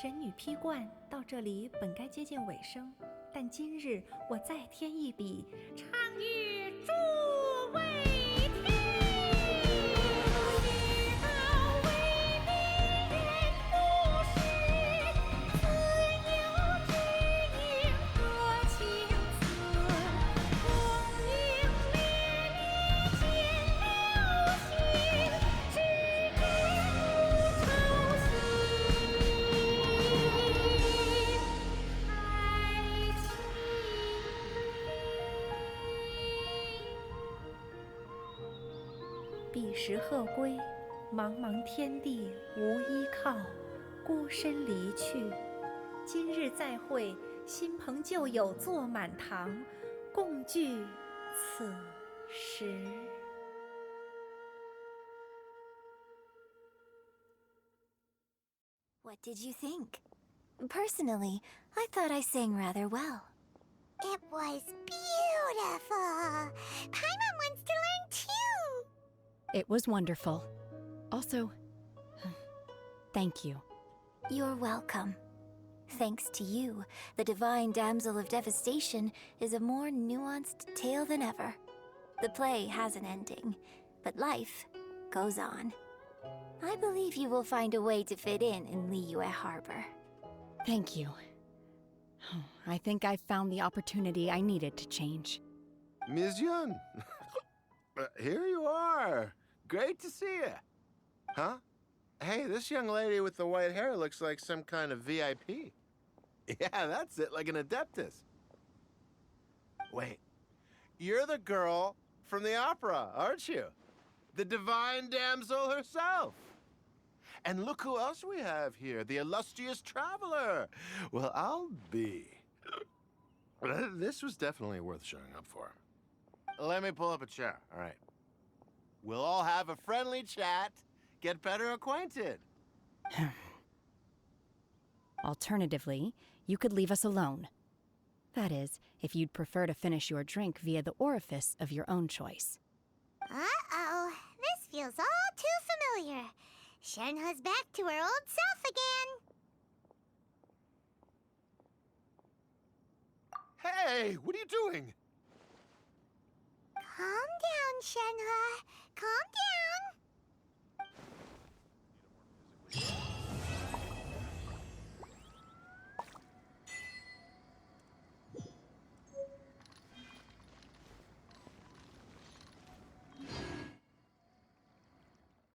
神女披冠到这里本该接近尾声，但今日我再添一笔，唱与诸位听。世道为民人不识，自有知音多情词。功名烈烈见流星，只知无愁心。彼时鹤归，茫茫天地无依靠，孤身离去。今日再会，新朋旧友坐满堂，共聚此时。What did you think? Personally, I thought I sang rather well. It was beautiful. Paimon wants to learn too. It was wonderful. Also, thank you. You're welcome. Thanks to you, the Divine Damsel of Devastation is a more nuanced tale than ever. The play has an ending, but life goes on. I believe you will find a way to fit in Liyue Harbor. Thank you. I think I've found the opportunity I needed to change. Ms. Yun, here you are. Great to see you. Huh? Hey, this young lady with the white hair looks like some kind of VIP. Yeah, that's it, like an Adeptus. Wait, you're the girl from the opera, aren't you? The Divine Damsel herself. And look who else we have here, the illustrious traveler. Well, I'll be. This was definitely worth showing up for. Let me pull up a chair, all right. We'll all have a friendly chat, get better acquainted. Alternatively, you could leave us alone. That is, if you'd prefer to finish your drink via the orifice of your own choice. Uh-oh, this feels all too familiar. Shenhe's back to her old self again. Hey, what are you doing? Calm down, Shenhe. Calm down.